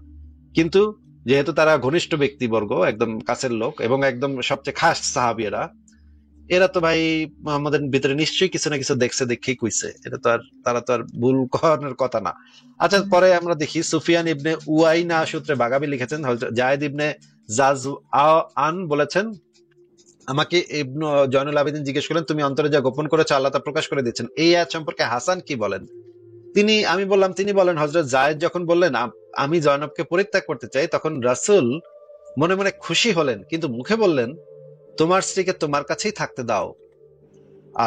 কিন্তু যেহেতু তারা ঘনিষ্ঠ ব্যক্তিবর্গ, একদম কাছের লোক এবং একদম সবচেয়ে খাস সাহাবী, এরা তো ভাই মোহাম্মদের ভিতরে নিশ্চয়ই কিছু না কিছু দেখছে, দেখেই কইছে, এটা তো আর তারা তো আর ভুল করার কথা না। আচ্ছা, পরে আমরা দেখি সুফিয়ান ইবনে উয়াইনা সূত্রে বাগাবী লিখেছেন, হযরত জায়েদ ইবনে জাজ আন বলেছেন, আমাকে ইবনু জয়নুল আবেদিন জিজ্ঞেস করলেন, তুমি অন্তরে যা গোপন করেছো আল্লাহ তা প্রকাশ করে দিচ্ছেন, এই আয়াত সম্পর্কে হাসান কি বলেন? তিনি বলেন, হযরত জায়েদ যখন বললেন, আমি জয়নবকে পরিত্যাগ করতে চাই, তখন রাসূল মনে মনে খুশি হলেন, কিন্তু মুখে বললেন, তোমার স্ত্রীকে তোমার কাছেই থাকতে দাও।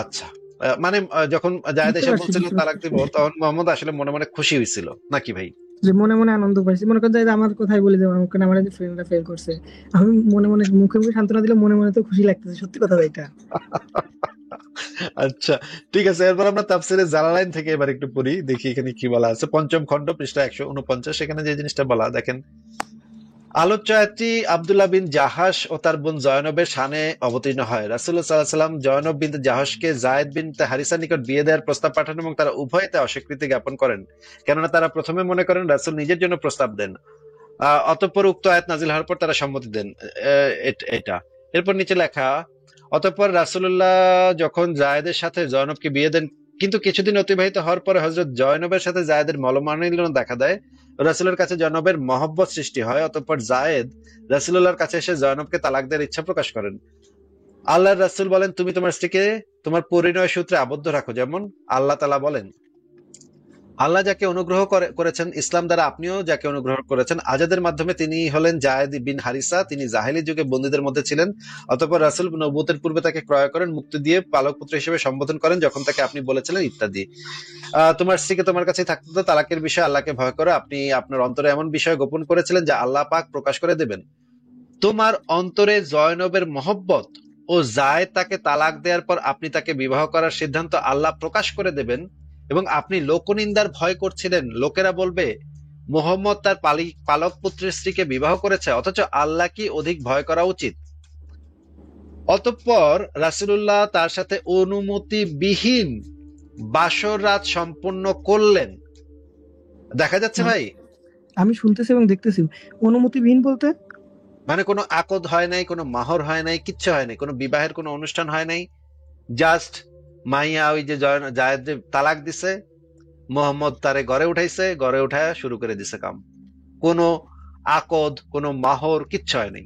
আচ্ছা, মানে যখন জায়েদ বুঝতে এসে পারছি, বলছিল বুঝতে তালাক পারছি। দিব, তখন মোহাম্মদ আসলে মনে মনে খুশি হয়েছিল নাকি ভাই? যে মনে মনে আনন্দ পাইছি, মনে করেন যে আমার কথাই বলি যে আমাকে আমার ফ্রেন্ডরা ফেল করছে, আমি মনে মনে মুখে মুখে সান্ত্বনা দিলে মনে মনে তো খুশি লাগতেছে, সত্যি কথা এটা। আচ্ছা ঠিক আছে, এরপর আমরা তাফসিরে জালালাইন থেকে এবার একটু পড়ি, দেখি এখানে কি বলা আছে। পঞ্চম খণ্ড, পৃষ্ঠা 149, এখানে যে জিনিসটা বলা দেখেন, আলোচ্য আয়াতটি আব্দুল্লাহ বিন জাহাস ও তার বোন জয়নবের শানে অবতীর্ণ হয়। রাসূলুল্লাহ সাল্লাল্লাহু আলাইহি ওয়াসাল্লাম জয়নব বিন জাহাসকে যায়েদ বিন হারিসার নিকট বিয়ে দেওয়ার প্রস্তাব পাঠান এবং তারা উভয়ে তা অস্বীকৃতি জ্ঞাপন করেন, কেননা তারা প্রথমে মনে করেন রাসূল নিজের জন্য প্রস্তাব দেন। অতঃপর উক্ত আয়াত নাজিল হওয়ার পর তারা সম্মতি দেন। এটা এরপর নিচে লেখা, অতঃপর রাসূলুল্লাহ যখন জায়েদের সাথে জয়নবকে বিয়ে দেন, কিন্তু কিছুদিন অতিবাহিত হওয়ার পরে হযরত জয়নবের সাথে জায়েদের মনোমালিন্য দেখা দেয়। রাসূলের কাছে জয়নবের মহব্বত সৃষ্টি হয়। অতঃপর জায়েদ রাসূলুল্লাহর কাছে এসে জয়নবকে তালাক দেওয়ার ইচ্ছা প্রকাশ করেন। আল্লাহর রাসূল বলেন, তুমি তোমার স্ত্রীকে তোমার পরিণয় সূত্রে আবদ্ধ রাখো, যেমন আল্লাহ তাআলা বলেন, আল্লাহ যাকে অনুগ্রহ করেছেন ইসলাম দ্বারা, আপনিও যাকে অনুগ্রহ করেছেন আজাদের মাধ্যমে, তিনি হলেন জায়েদ বিন হারিসা। তিনি জাহেলি যুগে বন্দীদের মধ্যে ছিলেন। অতঃপর রাসূল নবুয়তের পূর্বে তাকে ক্রয় করেন, মুক্তি দিয়ে পালক পুত্র হিসেবে সম্বোধন করেন যখন তাকে আপনি বলেছিলেন, ইত্যাদি। তোমার স্ত্রীকে তোমার কাছেই থাকতে দাও, তালাকের বিষয়ে আল্লাহকে ভয় করো। আপনি আপনার অন্তরে এমন বিষয় গোপন করেছিলেন যা আল্লাহ পাক প্রকাশ করে দেবেন। তোমার অন্তরে জয়নবের মহব্বত ও জায়েদ তাকে তালাক দেওয়ার পর আপনি তাকে বিবাহ করার সিদ্ধান্ত আল্লাহ প্রকাশ করে দেবেন, এবং আপনি লোকনিন্দার ভয় করছিলেন, লোকেরা বলবে মুহাম্মদ তার পালক পুত্রের স্ত্রীকে বিবাহ করেছে, অথচ আল্লাহ কি অধিক ভয় করা উচিত। অতঃপর রাসূলুল্লাহ তার সাথে অনুমতিবিহীন বাসর রাত সম্পন্ন করলেন। দেখা যাচ্ছে হ্যাঁ, ভাই, আমি শুনতেছি এবং দেখতেছি। অনুমতিবিহীন বলতে? মানে কোনো আকদ হয় নাই, কোনো মাহর হয় নাই, কিচ্ছু হয় নাই, কোনো বিবাহের কোনো অনুষ্ঠান হয় নাই। জাস্ট মাইয়া ওই যে জায়েদ তালাক দিছে, মোহাম্মদ তারে ঘরে উঠাইছে, ঘরে উঠায় শুরু করে দিছে কাম। কোনো আকদ, কোনো মাহর কিচ্ছু হয় নাই।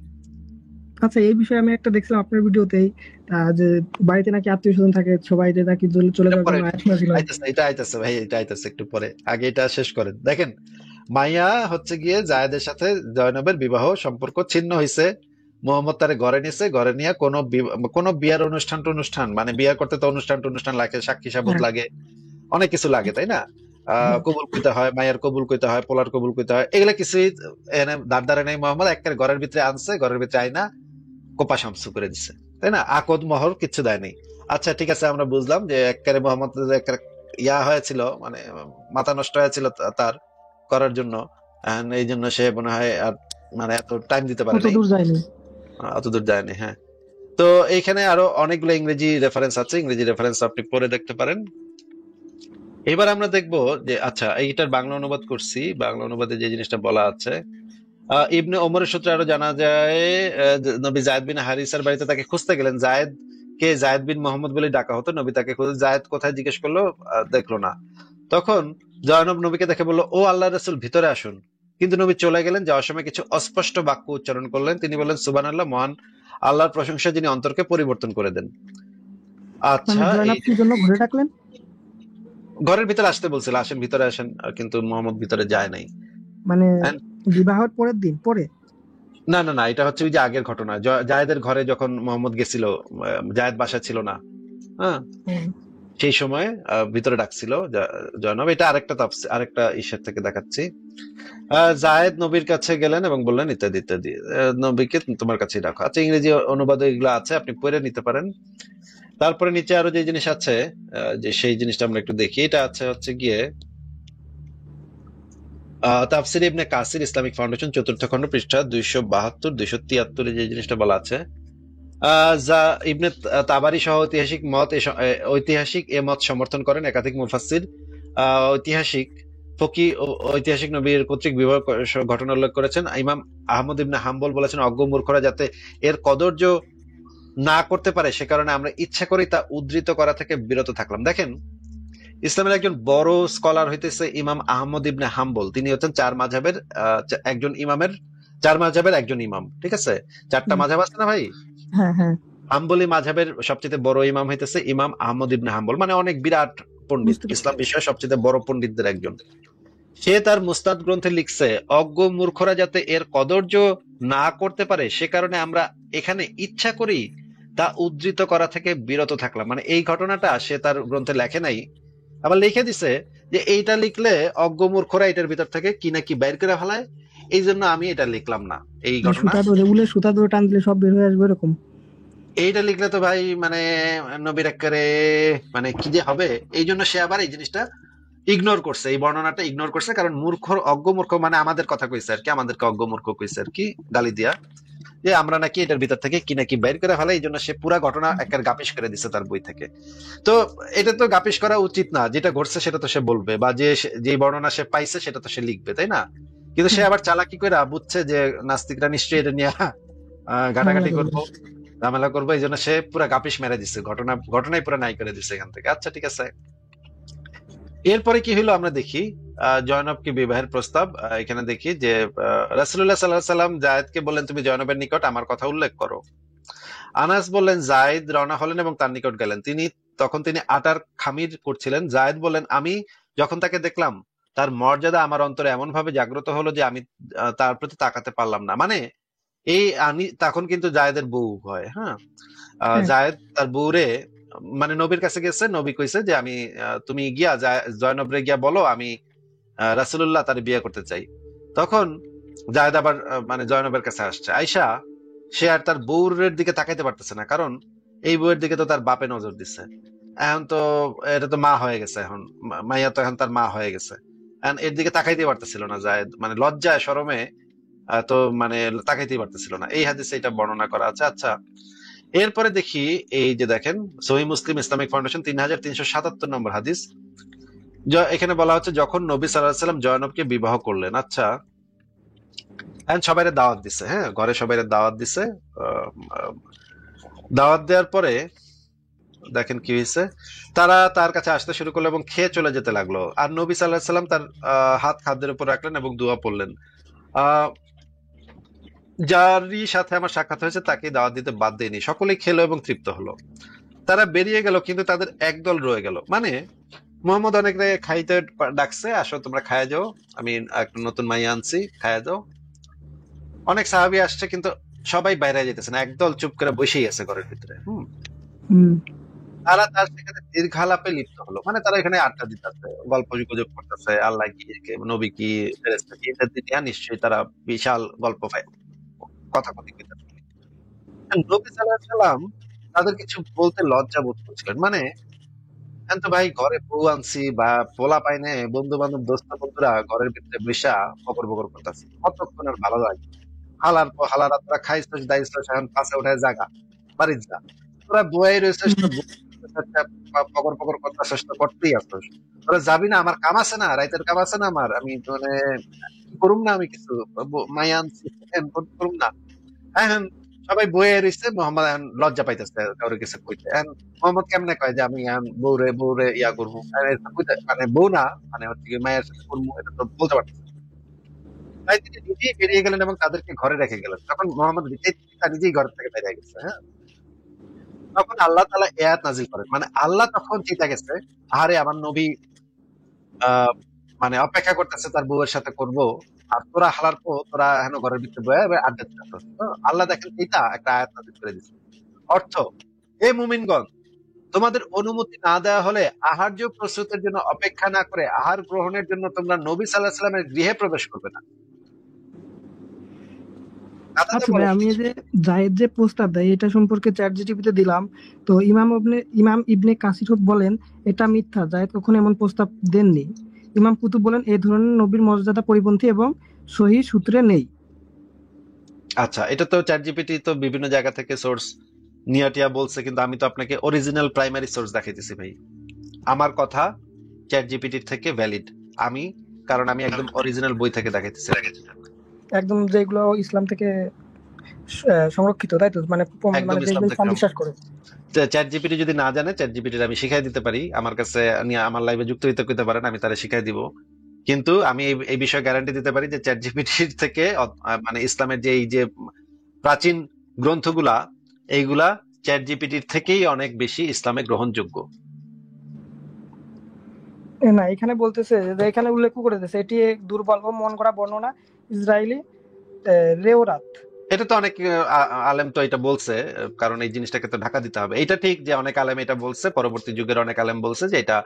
আচ্ছা, এই বিষয়ে আমি একটা দেখছিলাম আপনার ভিডিওতেই, যে বাড়িতে নাকি আত্মীয় স্বজন থাকে, সবাই নাকি চলে এটা যাওয়ার পরে জন্য আয়াত নাযিল হয়। এটা আইতাছে ভাই, এটা আইতাছে একটু পরে, আগে এটা শেষ করেন। দেখেন, মাইয়া হচ্ছে গিয়ে জায়েদের সাথে জয়নবের বিবাহ সম্পর্ক ছিন্ন হয়েছে। মোহাম্মদ তারে ঘরে নিছে, ঘরে নিয়ে কোনো বিয়ার অনুষ্ঠান মানে বিয়ে করতে তো অনুষ্ঠান লাগে, সাক্ষী সাবত হ্যাঁ, লাগে, অনেক কিছু লাগে, তাই না? হ্যাঁ। কবুল কইতে হয়, মায়ের কবুল কইতে হয়, পোলার কবুল কইতে হয়, এগুলা কিছুই এনে দাঁড় নেই। মোহাম্মদ একের ঘরের ভিতরে আনছে, ঘরের ভিতরে আইনা কোপা শামসু করে দিছে, তাই না? আকদ মহর কিচ্ছু দেয়নি। আচ্ছা ঠিক আছে, আমরা বুঝলাম যে একেবারে মোহাম্মদ একেবারে ইয়া হয়েছিল, মানে মাথা নষ্ট হয়েছিল তার করার জন্য, and এই জন্য সে মনে হয় আর মানে এত টাইম দিতে পারে অত নাই, দূর যায়নি। অতদূর যায়নি। হ্যাঁ, তো এইখানে আরো অনেকগুলো ইংরেজি রেফারেন্স আছে, ইংরেজি রেফারেন্স আপনি পড়ে দেখতে পারেন। এবার আমরা দেখবো যে, আচ্ছা এইটার বাংলা অনুবাদ করছি, বাংলা অনুবাদে যে জিনিসটা বলা আছে, ইবনে ওমরের সূত্রে আরো জানা যায়, নবী জায়েদ বিন হারিসার বাড়িতে তাকে খুঁজতে গেলেন। জায়েদ কে জায়েদ বিন মোহাম্মদ বলে ডাকা হতো। নবী তাকে খুঁজে জায়েদ কোথায় জিজ্ঞেস করলো, দেখলো না। তখন জয়নব নবীকে দেখে বলল, ও আল্লাহ রাসূল, ভিতরে আসুন। কিন্তু নবী চলে গেলেন। যাওয়ার সময় কিছু অস্পষ্ট বাক্য উচ্চারণ করলেন। তিনি বললেন, সুবহানাল্লাহ, মহান আল্লাহর প্রশংসা যিনি অন্তরকে পরিবর্তন করে দেন। মানে আচ্ছা, এই জয়নাব কি জন্য ঘুরে ডাকলেন? ঘরের ভিতরে আসতে বলছিল, আসেন ভিতরে আসেন, কিন্তু মোহাম্মদ ভিতরে যায় নাই। মানে And বিবাহের পরের দিন পরে? না না না, এটা হচ্ছে ওই যে আগের ঘটনা, জায়েদের ঘরে যখন মোহাম্মদ গেছিল, জায়েদ বাসায় ছিল না, হ্যাঁ, হুম। সেই সময় ভিতরে ডাকছিল জয়নব। এটা আরেকটা ইসের থেকে দেখাচ্ছি। জায়েদ নবীর কাছে গেলেন এবং বললেন, ইত্যাদি ইত্যাদি, নবীকে তোমার কাছেই রাখো। আচ্ছা, ইংরেজি অনুবাদে এগুলো আছে, আপনি পড়ে নিতে পারেন। তারপরে নিচে আরো যে জিনিস আছে, যে সেই জিনিসটা আমরা একটু দেখি। এটা আছে হচ্ছে গিয়ে তাফসির ইবনে কাসির ইসলামিক ফাউন্ডেশন, চতুর্থ খণ্ড, পৃষ্ঠা 272 273, যে জিনিসটা বলা আছে, যা ইবনে তাবারি সহ ঐতিহাসিক এ মত সমর্থন করেন একাধিক মুফাসসির। ঐতিহাসিক ফকি ঐতিহাসিক নবীর কর্তৃক বিবাহ ঘটনা উল্লেখ করেছেন। ইমাম আহমদ ইবনে হাম্বল বলেছেন, অজ্ঞ মূর্খরা যাতে এর কদর্য না করতে পারে সে কারণে আমরা ইচ্ছা করি তা উদ্ধৃত করা থেকে বিরত থাকলাম। দেখেন, ইসলামের একজন বড় স্কলার হইতেছে ইমাম আহমদ ইবনে হাম্বল। তিনি হচ্ছেন চার মাযহাবের একজন ইমাম, ঠিক আছে? চারটা হুম। মাযহাব আছে না ভাই? হ্যাঁ, হ্যাঁ, হাম্বলি মাযহাবের সবচেয়ে বড় ইমাম হইতেছে ইমাম আহমদ ইবনে হাম্বল, মানে অনেক বিরাট পণ্ডিত, বুঝতে পারছি। ইসলাম বিষয়ে সবচেয়ে বড় পণ্ডিতদের একজন। সে তার মুস্তাদ গ্রন্থে লিখছে, অজ্ঞ মূর্খরা যাতে এর কদর্য না করতে পারে সে কারণে আমরা এখানে ইচ্ছা করি তা উদ্ধৃত করা থেকে বিরত থাকলাম। মানে এই ঘটনাটা সে তার গ্রন্থে লেখে নাই, আবার লিখে দিছে যে এইটা লিখলে অজ্ঞ মূর্খরা এটার ভিতর থেকে কি না কি বাইর করে ফেলায়, এই জন্য আমি এটা লিখলাম না এই মানে ঘটনা। উলের সুতা ধরে টান দিলে সব বের হয়ে আসবে এরকম? এইটা লিখলে তো ভাই মানে নবীর এক্কারে মানে কি যে হবে, এই জন্য সে আবার এই জিনিসটা ইগনোর করছে, এই বর্ণনাটা ইগনোর করছে, কারণ মূর্খ অজ্ঞ মূর্খ মানে আমাদের কথা কইছে আর কি, আমাদেরকে অজ্ঞ মূর্খ কইছে আর কি, গালি দিয়া, যে আমরা নাকি এটার ভিতর থেকে কি নাকি বের করে ফেলে, এই জন্য সে পুরা ঘটনা একের গাপিস করে দিছে তার বই থেকে। তো এটা তো গাপিস করা উচিত না, যেটা ঘটছে সেটা তো সে বলবে, বা যে বর্ণনা সে পাইছে সেটা তো সে লিখবে, তাই না? কিন্তু সে হুম, আবার চালাকি করে বুঝছে যে নাস্তিকরা নিশ্চয়ই এটা নিয়ে ঝামেলা ঘাটাঘাটি করবে। করবো, ঝামেলা করবো, এই জন্য সে পুরা গাপিস মেরে দিচ্ছে, ঘটনাই পুরো নাই করে দিচ্ছে এখান থেকে। আচ্ছা ঠিক আছে, এরপরে কি হলো আমরা দেখি, জয়নবকে বিবাহের প্রস্তাব। এখানে দেখি যে রাসূলুল্লাহ সাল্লাল্লাহু আলাইহি সাল্লাম জায়েদকে বললেন, তুমি জয়নবের নিকট আমার কথা উল্লেখ করো। আনাস বললেন, জায়েদ রওনা হলেন এবং তার নিকট গেলেন। তখন তিনি আটার খামির করছিলেন। জায়েদ বললেন, আমি যখন তাকে দেখলাম, তার মর্যাদা আমার অন্তরে এমন ভাবে জাগ্রত হলো যে আমি তার প্রতি তাকাতে পারলাম না। মানে এই আমি তখন কিন্তু জায়েদের বউ হয়, হ্যাঁ, হ্যাঁ, জায়েদ তার বউরে, মানে নবীর কাছে গেছে, নবী কইছে যে আমি তুমি গিয়া জয়নবরে গিয়া বলো আমি রাসূলুল্লাহ তার বিয়ে করতে চাই। তখন জায়েদ আবার মানে জয়নবের কাছে আসছে, আয়সা সে আর তার বউরের দিকে তাকাইতে পারতেছে না, কারণ এই বউয়ের দিকে তো তার বাপে নজর দিচ্ছে। এখন তো এটা তো মা হয়ে গেছে, এখন মাইয়া তো এখন তার মা হয়ে গেছে, এখন এর দিকে তাকাইতে পারতেছিল না জায়েদ, মানে লজ্জায় শরমে তো মানে তাকাইতেই পারতেছিল না। এই হাদিসে এটা বর্ণনা করা আছে। আচ্ছা, এরপরে দেখি, এই যে দেখেন, সহিহ মুসলিম ইসলামিক ফাউন্ডেশন 3377 নম্বর হাদিস, এখানে বলা হচ্ছে যখন নবী সাল্লাল্লাহু আলাইহি সাল্লাম জয়নবকে বিবাহ করলেন। আচ্ছা, এখন সবাইরে দাওয়াত দিছে, হ্যাঁ, ঘরে সবাইরে দাওয়াত দিছে। আহ, আহ, দাওয়াত দেওয়ার পরে দেখেন কি হয়েছে, তারা তার কাছে আসতে শুরু করলো এবং খেয়ে চলে যেতে লাগলো। আর নবী সাল্লাল্লাহু আলাইহি সাল্লাম তার হাত খাদ্যের উপর রাখলেন এবং দোয়া পড়লেন। আহ যারই সাথে আমার সাক্ষাৎ হয়েছে তাকে দাওয়াত দিতে বাদ দেয়নি, সকলেই খেলো এবং তৃপ্ত হলো। তারা বেরিয়ে গেল, কিন্তু তাদের একদল রয়ে গেল। মানে মোহাম্মদ অনেক খাইতে ডাকছে, আসো তোমরা খায়া যাও, আমি একটা নতুন মাইয়া আনছি, খায়া যাও। অনেক সাহাবী আসছে, কিন্তু সবাই বাইরে যেতেছে না, একদল চুপ করে বসেই আছে ঘরের ভিতরে। হুম, তারা তার সেখানে দীর্ঘালাপে লিপ্ত হলো, মানে তারা এখানে আড্ডা দিতেছে, গল্প গুজব করতেছে, আল্লাহ কি, নবী কি, ফেরেশতা কি, ইত্যাদি নিয়ে নিশ্চয়ই তারা বিশাল গল্প পায়, কথা কথি করতেছে। নবী সাল্লাল্লাহু আলাইহি সাল্লাম তাদের কিছু বলতে লজ্জা বোধ করছিলেন। মানে এখন তো ভাই ঘরে বউ আনছি বা পোলা পাইনে, বন্ধু বান্ধব দোস্ত বন্ধুরা ঘরের ভিতরে বৈশা বকর বকর করতেছে, কতক্ষণ আর ভালো লাগে? হালার পর হালারা, তোরা খাইছিস দাইছিস, এখন পাশে উঠায় জাগা, বাড়ির যা, তোরা বউয়াই রয়েছিস তো, হুম। পকর পকর করতেছিস তো, করতেই আসছিস, তোরা যাবি না? আমার কাম আছে না, রাইতের কাম আছে না আমার, আমি তো মানে কি করুম না, আমি কিছু মাইয়া আনছি, করুম না? এখন সবাই বইয়ে রইছে, মোহাম্মদ এখন লজ্জা পাইতেছে কারো কিছু কইতে। এখন মোহাম্মদ কেমনে কয় যে আমি এখন বউরে বউরে ইয়া করবো, আর এটা মানে বউ না, মানে হচ্ছে কি মায়ের সাথে করবো, এটা তো বলতে পারতেছে না। তাই তিনি নিজেই বেরিয়ে গেলেন এবং তাদেরকে ঘরে রেখে গেলেন। তখন মোহাম্মদ নিজেই ঘর থেকে বেরিয়ে গেছে, হ্যাঁ। তখন আল্লাহ তাআলা এই আয়াত নাযিল করেন, মানে আল্লাহ তখন চিন্তা গেছে, আরে আমার নবী আহ মানে অপেক্ষা করতেছে তার বউয়ের সাথে করব, আর তোরা হালার পর তোরা এখন ঘরের ভিতরে বয়ে এবার আড্ডা দিতেছিস। তো আল্লাহ দেখেন এটা একটা আয়াত নাযিল করে দিচ্ছে। অর্থ, হে মুমিনগণ, তোমাদের অনুমতি না দেওয়া হলে আহার্য প্রস্তুতের জন্য অপেক্ষা না করে আহার গ্রহণের জন্য তোমরা নবী সাল্লাল্লাহু আলাইহি সাল্লামের গৃহে প্রবেশ করবে না। কথা তো আচ্ছা ভাই, বলা আমি ঠিক। এই যে জায়েদ যে প্রস্তাব দেয় এটা সম্পর্কে চ্যাট জিটিপিতে দিলাম। তো ইমাম ইবনে কাসির বলেন এটা মিথ্যা, জায়েদ কখনো এমন প্রস্তাব দেননি। ইমাম কুতুব বলেন এই ধরনের নবীর মর্যাদা পরিপন্থী এবং সহি সূত্রে নেই। আচ্ছা, এটা তো চ্যাট জিপিটি তো বিভিন্ন জায়গা থেকে সোর্স নিয়া টিয়া বলছে, কিন্তু আমি তো আপনাকে অরিজিনাল প্রাইমারি সোর্স দেখাইতেছি ভাই। আমার কথা চ্যাট জিপিটির থেকে ভ্যালিড, আমি, কারণ আমি একদম অরিজিনাল বই থেকে দেখাইতেছি আপনাকে। একদম যেগুলো ইসলাম থেকে সংরক্ষিত, তাই তো? মানে একদম মানে ইসলাম যেগুলো থেকে ইসলাম বিশ্বাস করে। চ্যাট জিপিটি যদি না জানে, চ্যাট জিপিটির আমি শিখাই দিতে পারি, আমার কাছে নিয়ে আমার লাইভে যুক্ত হইতে করতে পারেন, আমি তারা শিখাই দিব। কিন্তু আমি এই বিষয়ে গ্যারান্টি দিতে পারি যে চ্যাট জিপিটির থেকে মানে ইসলামের যে এই যে প্রাচীন গ্রন্থগুলা, এইগুলা চ্যাট জিপিটির থেকেই অনেক বেশি ইসলামে গ্রহণযোগ্য। না, এখানে বলতেছে যে এখানে উল্লেখ করে দিয়েছে এটি এক দুর্বল ও মন করা বর্ণনা ইসরায়েলি রেওরাত। এটা তো অনেক আলেম তো এটা বলছে, কারণ এই জিনিসটাকে তো ঢাকা দিতে হবে। এটা ঠিক যে অনেক আলেম এটা বলছে, পরবর্তী যুগের অনেক আলেম বলছে যে এটা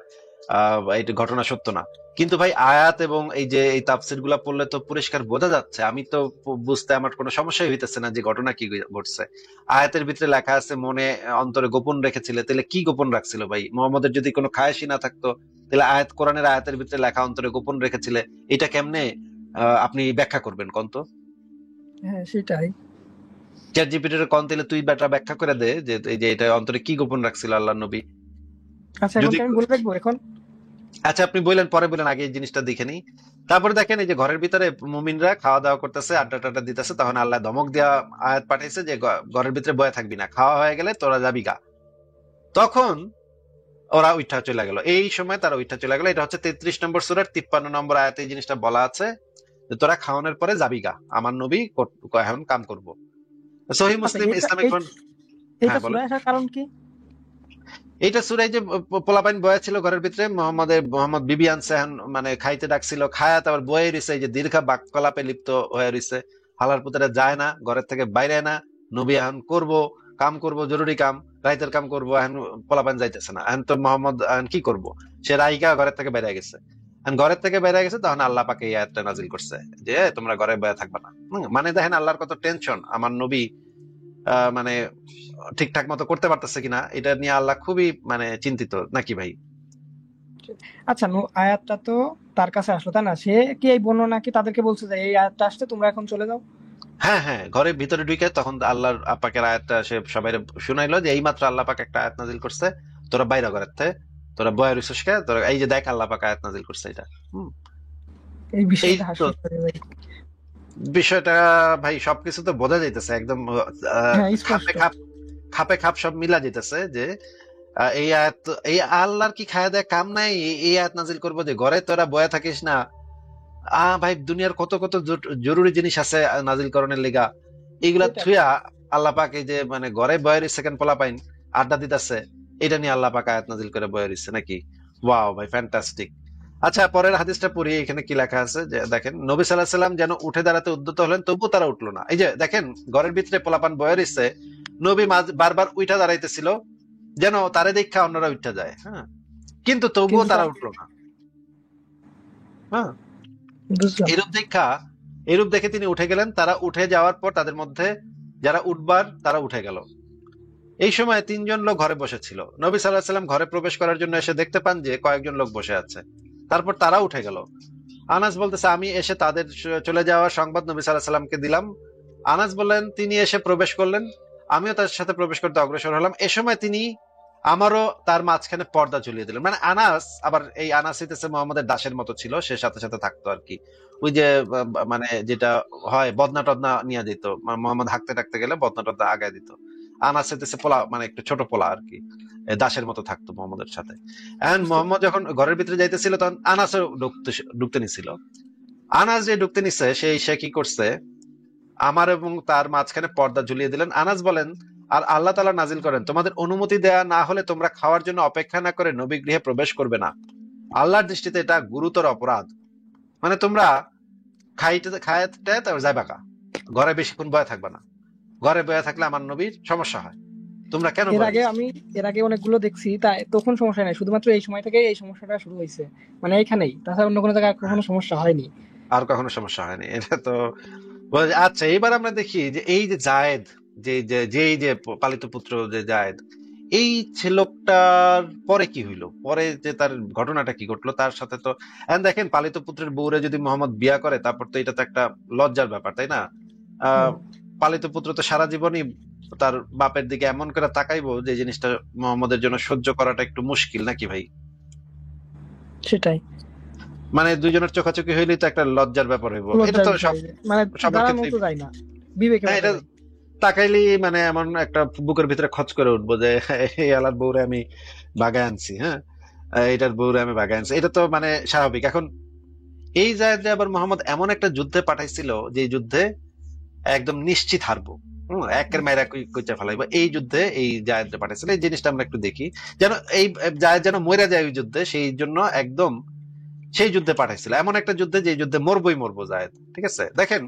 ঘটনা সত্য না। কিন্তু ভাই আয়াত এবং এই যে এই তাফসির গুলা পড়লে তো পরিষ্কার বোঝা যাচ্ছে, আমি তো বুঝতে আমার কোনো সমস্যাই হইতেছে না যে ঘটনা কি ঘটছে। আয়াতের ভিতরে লেখা আছে মনে অন্তরে গোপন রেখেছিলে, তাহলে কি গোপন রাখছিল ভাই? মোহাম্মদের যদি কোনো খায়েশই না থাকতো, তাহলে আয়াত, কোরআনের আয়াতের ভিতরে লেখা অন্তরে গোপন রেখেছিলে, এটা কেমনে আপনি ব্যাখ্যা করবেন কোন তো? হ্যাঁ সেটাই। চ্যাট জিপিটির কোন, তাহলে তুই বেটা ব্যাখ্যা করে দে যে এই যে এটা অন্তরে কি গোপন রাখছিল আল্লাহ নবী। আচ্ছা এখন যদি কি আমি বলে রাখবো এখন? আচ্ছা আপনি বললেন, পরে বলেন, আগে এই জিনিসটা দেখে নিই। তারপরে দেখেন এই যে ঘরের ভিতরে মুমিনরা খাওয়া দাওয়া করতেছে, আড্ডা টাড্ডা দিতেছে, তখন আল্লাহ ধমক দেওয়া আয়াত পাঠাইছে যে ঘরের ভিতরে বয়ে থাকবি না, খাওয়া হয়ে গেলে তোরা যাবি গা। তখন ওরা উঠা চলে গেল, এই সময় তারা উঠা চলে গেল। এটা হচ্ছে 33 নম্বর সূরার 53 নম্বর আয়াতে এই জিনিসটা বলা আছে যে তোরা খাওয়ানোর পরে যাবি গা, আমার নবী এখন কাম করবো। সহিহ আচ্ছা মুসলিম এটা ইসলামিক এটা হ্যাঁ বলেন। সূরায় আসার কারণ কি? এইটা সূরায় যে পোলাপাইন বয়া ছিল ঘরের ভিতরে, মোহাম্মদ বিবি আনছে, এখন মানে খাইতে ডাকছিল, খায়া তারপর বয়ে রইছে, এই যে দীর্ঘ বাক্যলাপে লিপ্ত হয়ে রইছে, হালার পুতারা যায় না, ঘরের থেকে বাইরে না। নবী এখন কাম করব, জরুরি কাম, রাইতের কাম করব, এখন পোলাপাইন যাইতেছে না, এখন তো মোহাম্মদ এখন কি করব, সে রাইকা ঘরের থেকে বাইরে গেছে। এখন ঘরের থেকে বাইরে গেছে, তখন আল্লাহ পাকে এই আয়াতটা নাজিল করছে যে তোমরা ঘরে বাইরে থাকবা না। মানে দেখেন আল্লাহর কত টেনশন, আমার নবী মানে ঠিকঠাক মতো করতে পারতেছে কিনা এটা নিয়ে আল্লাহ খুবই মানে চিন্তিত, নাকি ভাই? আচ্ছা আয়াতটা তো তার কাছে আসলো তাই না, সে কি এই বর্ণনা কি তাদেরকে বলছে যে এই আয়াতটা আসছে তোমরা এখন চলে যাও? হ্যাঁ হ্যাঁ, ঘরের ভিতরে ঢুকে তখন আল্লাহর পাকের আয়াতটা সে সবাই শুনাইলো যে এইমাত্র আল্লাহ পাক একটা আয়াত নাজিল করছে, তোরা বাইরে ঘরের থেকে, তোরা বয়ের রইছিস কে, তোরা এই যে দেখ আল্লাহ পাক আয়াত নাজিল করছে এটা। হম এই এই বিষয়টা তো হাস্যকর ভাই। বিষয়টা ভাই, সবকিছু তো বোঝা যাইতেছে একদম, হ্যাঁ খাপে স্পষ্ট। খাপ, খাপে খাপ সব মিলা যেতেছে যে এই আয়াত, এই আল্লাহর কি খায়া দেয় কাম নাই, এই আয়াত নাজিল করবো যে ঘরে তোরা বয়া থাকিস না। ভাই দুনিয়ার কত কত জরুরি জিনিস আছে নাজিল করণের লিগা, এইগুলা সেটাই। থুয়া আল্লাহ পাক এই যে মানে ঘরে বয়ের সেকেন্ড পোলা পাইন আড্ডা দিতেছে, এটা নিয়ে আল্লাহ পাক আয়াত নাজিল করে বয়ে রইছে নাকি? ওয়াও ভাই, ফ্যান্টাস্টিক। আচ্ছা পরের হাদিসটা পড়ি, এখানে কি লেখা আছে যে দেখেন, নবী সাল্লাল্লাহু আলাইহি সাল্লাম যেন উঠে দাঁড়াতে উদ্যত হলেন, তবু তারা উঠলো না। এই যে দেখেন ঘরের ভিতরে পোলাপান বয়ে রইছে, নবী বারবার উঠা দাঁড়াইতেছিল যেন তারে দেখা অন্যরা উঠা যায়, হ্যাঁ, কিন্তু তবুও কিন্তু তারা উঠলো না। হ্যাঁ, বুঝলাম। এরূপ দেখা, এরূপ দেখে তিনি উঠে গেলেন। তারা উঠে যাওয়ার পর তাদের মধ্যে যারা উঠবার তারা উঠে গেল। এই সময় 3 জন লোক ঘরে বসেছিল। নবী সাল্লাল্লাহু আলাইহি সাল্লাম ঘরে প্রবেশ করার জন্য এসে দেখতে পান যে কয়েকজন লোক বসে আছে। তারপর তারা উঠে গেল। আনাস বলতেছে, আমি এসে তাদের চলে যাওয়ার সংবাদ নবী সাল্লাল্লাহু আলাইহি সাল্লামকে দিলাম। আনাস বললেন, তিনি এসে প্রবেশ করলেন, আমিও তার সাথে প্রবেশ করতে অগ্রসর হলাম। এ সময় তিনি আমারও তার মাঝখানে পর্দা ঝুলিয়ে দিলেন। মানে আনাস, আবার এই আনাস হইতেছে মোহাম্মদের দাসের মতো ছিল, সে সাথে সাথে থাকতো আর কি। ওই যে মানে যেটা হয় বদনা টদনা নিয়ে দিত, মোহাম্মদ হাঁকতে টাকতে গেলে বদনা টদনা আগায় দিত। আনাস হইতেছে পোলা, মানে একটু ছোট পোলা আর কি, দাসের মতো থাকতো মোহাম্মদের সাথে। এন্ড বুঝতে মোহাম্মদ যখন ঘরের ভিতরে যাইতেছিল তখন আনাসও ঢুকতে নিছিল। আনাস যে ঢুকতে নিচ্ছে সে কি করছে, আমার এবং তার মাঝখানে পর্দা ঝুলিয়ে দিলেন। আনাস বলেন, আর আল্লাহ তাআলা নাজিল করেন, তোমাদের অনুমতি দেয়া না হলে তোমরা খাওয়ার জন্য অপেক্ষা না করে নবী গৃহে প্রবেশ করবে না। আল্লাহর দৃষ্টিতে এটা গুরুতর অপরাধ। মানে তোমরা খাইতে তারপর যাইবা কা, ঘরে বেশিক্ষণ বয়ে থাকবা না, ঘরে বয়ে থাকলে আমার নবীর সমস্যা হয়, তোমরা কেন এর বয়ে আগে রইছো? আমি এর আগে অনেকগুলো দেখছি, তাই তখন সমস্যা নাই, শুধুমাত্র এই সময় থেকে এই সমস্যাটা শুরু হয়েছে, মানে এইখানেই, তাছাড়া অন্য কোনো জায়গায় কখনো সমস্যা হয়নি। আর কখনো সমস্যা হয়নি, এটা তো আচ্ছা। এবার আমরা দেখি যে এই যে জায়েদ, যে পালিত পুত্র যে জায়েদ, এই ছেলেটার পরে কি হইলো, পরে যে তার ঘটনাটা কি ঘটলো তার সাথে তো, এখন দেখেন পালিত পুত্রের বউরে যদি মোহাম্মদ বিয়া করে, তারপর তো এটা তো একটা লজ্জার ব্যাপার, তাই না? আহ হুম, পালিত পুত্র তো সারা জীবনই তার বাপের দিকে এমন করে তাকাইবো যে জিনিসটা মোহাম্মদের জন্য সহ্য করাটা একটু মুশকিল, নাকি ভাই? সেটাই। মানে দুইজনের চোখাচোখি হইলেই তো একটা লজ্জার ব্যাপার হইব, এটা লজ্জার তো বিষয়, মানে সবার দাঁড়ানো ক্ষেত্রে। তো যায় না, বিবেকে হ্যাঁ, বাধা এটা দেয়। তাকাইলি মানে এমন একটা বুকের ভিতরে খচ করে উঠবো যে এই আলার বউরে আমি বাগায় আনছি, হ্যাঁ, এটার বউরে আমি বাগায় আনছি, এটা তো মানে স্বাভাবিক। এখন এই জায়গায় আবার মোহাম্মদ এমন একটা যুদ্ধে পাঠাইছিল যে যুদ্ধে একদম নিশ্চিত হারবো, একের মায়েরা কইচা ফেলাইবো, এই যুদ্ধে এই জায়গায় পাঠাইছিল। এই জিনিসটা আমরা একটু দেখি, যেন এই জায়গা যেন মরে যায় ওই যুদ্ধে, সেই জন্য একদম সেই যুদ্ধে পাঠাইছিল, এমন একটা যুদ্ধে যে যুদ্ধে মরবো জায়েদ। ঠিক আছে, দেখেন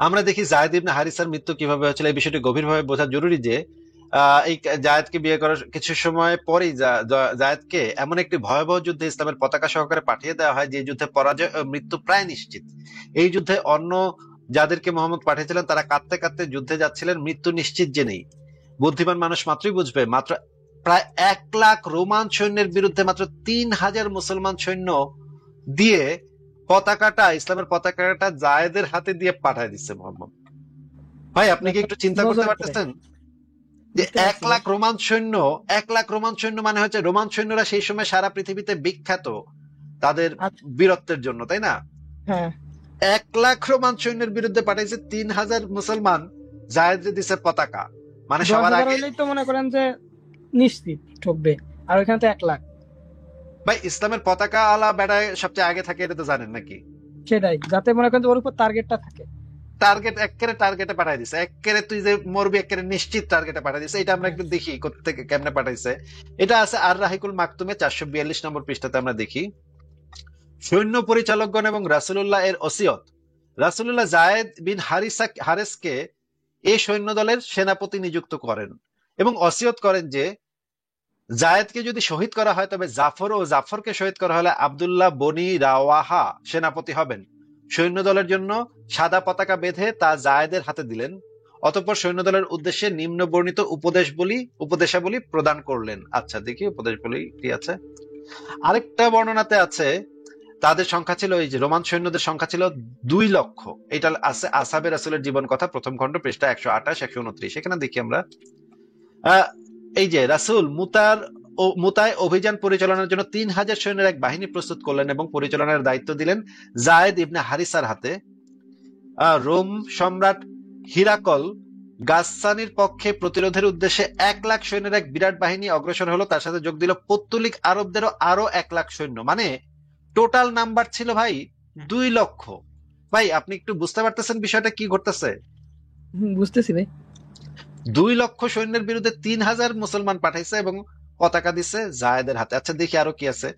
আমরা দেখি জায়েদ ইবনে হারিসার মৃত্যু কিভাবে হয়েছিল, এই বিষয়টি গভীরভাবে বোঝা জরুরি যে এই জায়েদকে বিয়ে করার কিছু সময় পরেই জায়েদকে এমন একটি ভয়াবহ যুদ্ধে ইসলামের পতাকা সহকারে পাঠিয়ে দেওয়া হয় যে যুদ্ধে পরাজয় ও মৃত্যু প্রায় নিশ্চিত। এই যুদ্ধে অন্য যাদেরকে মোহাম্মদ পাঠিয়েছিলেন তারা কাঁদতে কাঁদতে যুদ্ধে যাচ্ছিলেন, মৃত্যু নিশ্চিত জেনেই। বুদ্ধিমান মানুষ মাত্রই বুঝবে মাত্র প্রায় 1 লাখ রোমান সৈন্যের বিরুদ্ধে মাত্র 3,000 মুসলমান সৈন্য দিয়ে ইসলামের পতাকাটা জায়েদের হাতে দিয়ে পাঠায় দিচ্ছে মোহাম্মদ। ভাই আপনি কি একটু চিন্তা করতে নজরে পড়ে। পারতেছেন যে বুঝতে এক পারছি ভাই। লাখ রোমান সৈন্য 1 লাখ রোমান সৈন্য মানে হচ্ছে, রোমান সৈন্যরা সেই সময় সারা পৃথিবীতে বিখ্যাত তাদের আর বীরত্বের জন্য, তাই না? হ্যাঁ, 1 লাখ রোমান সৈন্যের বিরুদ্ধে পাঠাইছে 3,000 মুসলমান, জায়েদে দিছে পতাকা, মানে দশ সবার হাজার আগে। হইলেই তো মনে করেন যে নিশ্চিত ঠকবে, আর ওইখানে তো 1 লাখ। ভাই ইসলামের পতাকা আলা বেড়ায় সবচেয়ে আগে থাকে, এটা তো জানেন নাকি? সেটাই, যাতে মনে করেন যে ওর উপর টার্গেটটা থাকে। টার্গেটে পাঠাই দিছে, একেবারে তুই যে মরবি একেবারে নিশ্চিত টার্গেটে পাঠাই দিছে। এটা আমরা হ্যাঁ। একটু দেখি কোত্থেকে কেমনে পাঠাইছে। এটা আছে আর রাহিকুল মাকতুমে 442 নম্বর পৃষ্ঠাতে আমরা দেখি, সৈন্য পরিচালকগণ এবং রাসূলুল্লাহ এর ওসিয়ত। রাসূলুল্লাহ জায়েদ বিন হারেসকে এই সৈন্য দলের সেনাপতি নিযুক্ত করেন এবং ওসিয়ত করেন যে জায়েদকে যদি শহীদ করা হয় তবে জাফরকে শহীদ করা হলে আব্দুল্লাহ বনি রাওয়াহা সেনাপতি হবেন। সৈন্য দলের জন্য সাদা পতাকা বেঁধে তা জায়েদের হাতে দিলেন। অতঃপর সৈন্যদলের উদ্দেশ্যে নিম্ন বর্ণিত উপদেশাবলী প্রদান করলেন। আচ্ছা দেখি উপদেশাবলী কি আছে। আরেকটা বর্ণনাতে আছে তাদের সংখ্যা ছিল, এই যে রোমান সৈন্যদের সংখ্যা ছিল 2 লক্ষ। এটা আছে আসহাবে রাসূলের জীবন কথা প্রথম খণ্ড পৃষ্ঠা 128-129। এখানে দেখি আমরা এই যে রাসূল মুতায় অভিযান পরিচালনার জন্য 3,000 সৈন্যের এক বাহিনী প্রস্তুত করলেন এবং পরিচালনার দায়িত্ব দিলেন জায়েদ ইবনে হারিসার হাতে। রোম সম্রাট হিরাকল গাসসানির পক্ষে প্রতিরোধের উদ্দেশ্যে 1 লাখ সৈন্যের এক বিরাট বাহিনী অগ্রসর হলো। তার সাথে যোগ দিল পৌত্তলিক আরবদেরও আরো 1 লাখ সৈন্য, মানে টোটাল নাম্বার ছিল ভাই 2 লক্ষ। ভাই আপনি একটু বুঝতে পারতেছেন বিষয়টা কি ঘটতেছে? বুঝতেছি ভাই। 2 লক্ষ সৈন্যের বিরুদ্ধে 3,000 মুসলমান পাঠাইছে এবং পতাকা দিছে জায়েদের হাতে। আচ্ছা দেখি আরো কি আছে।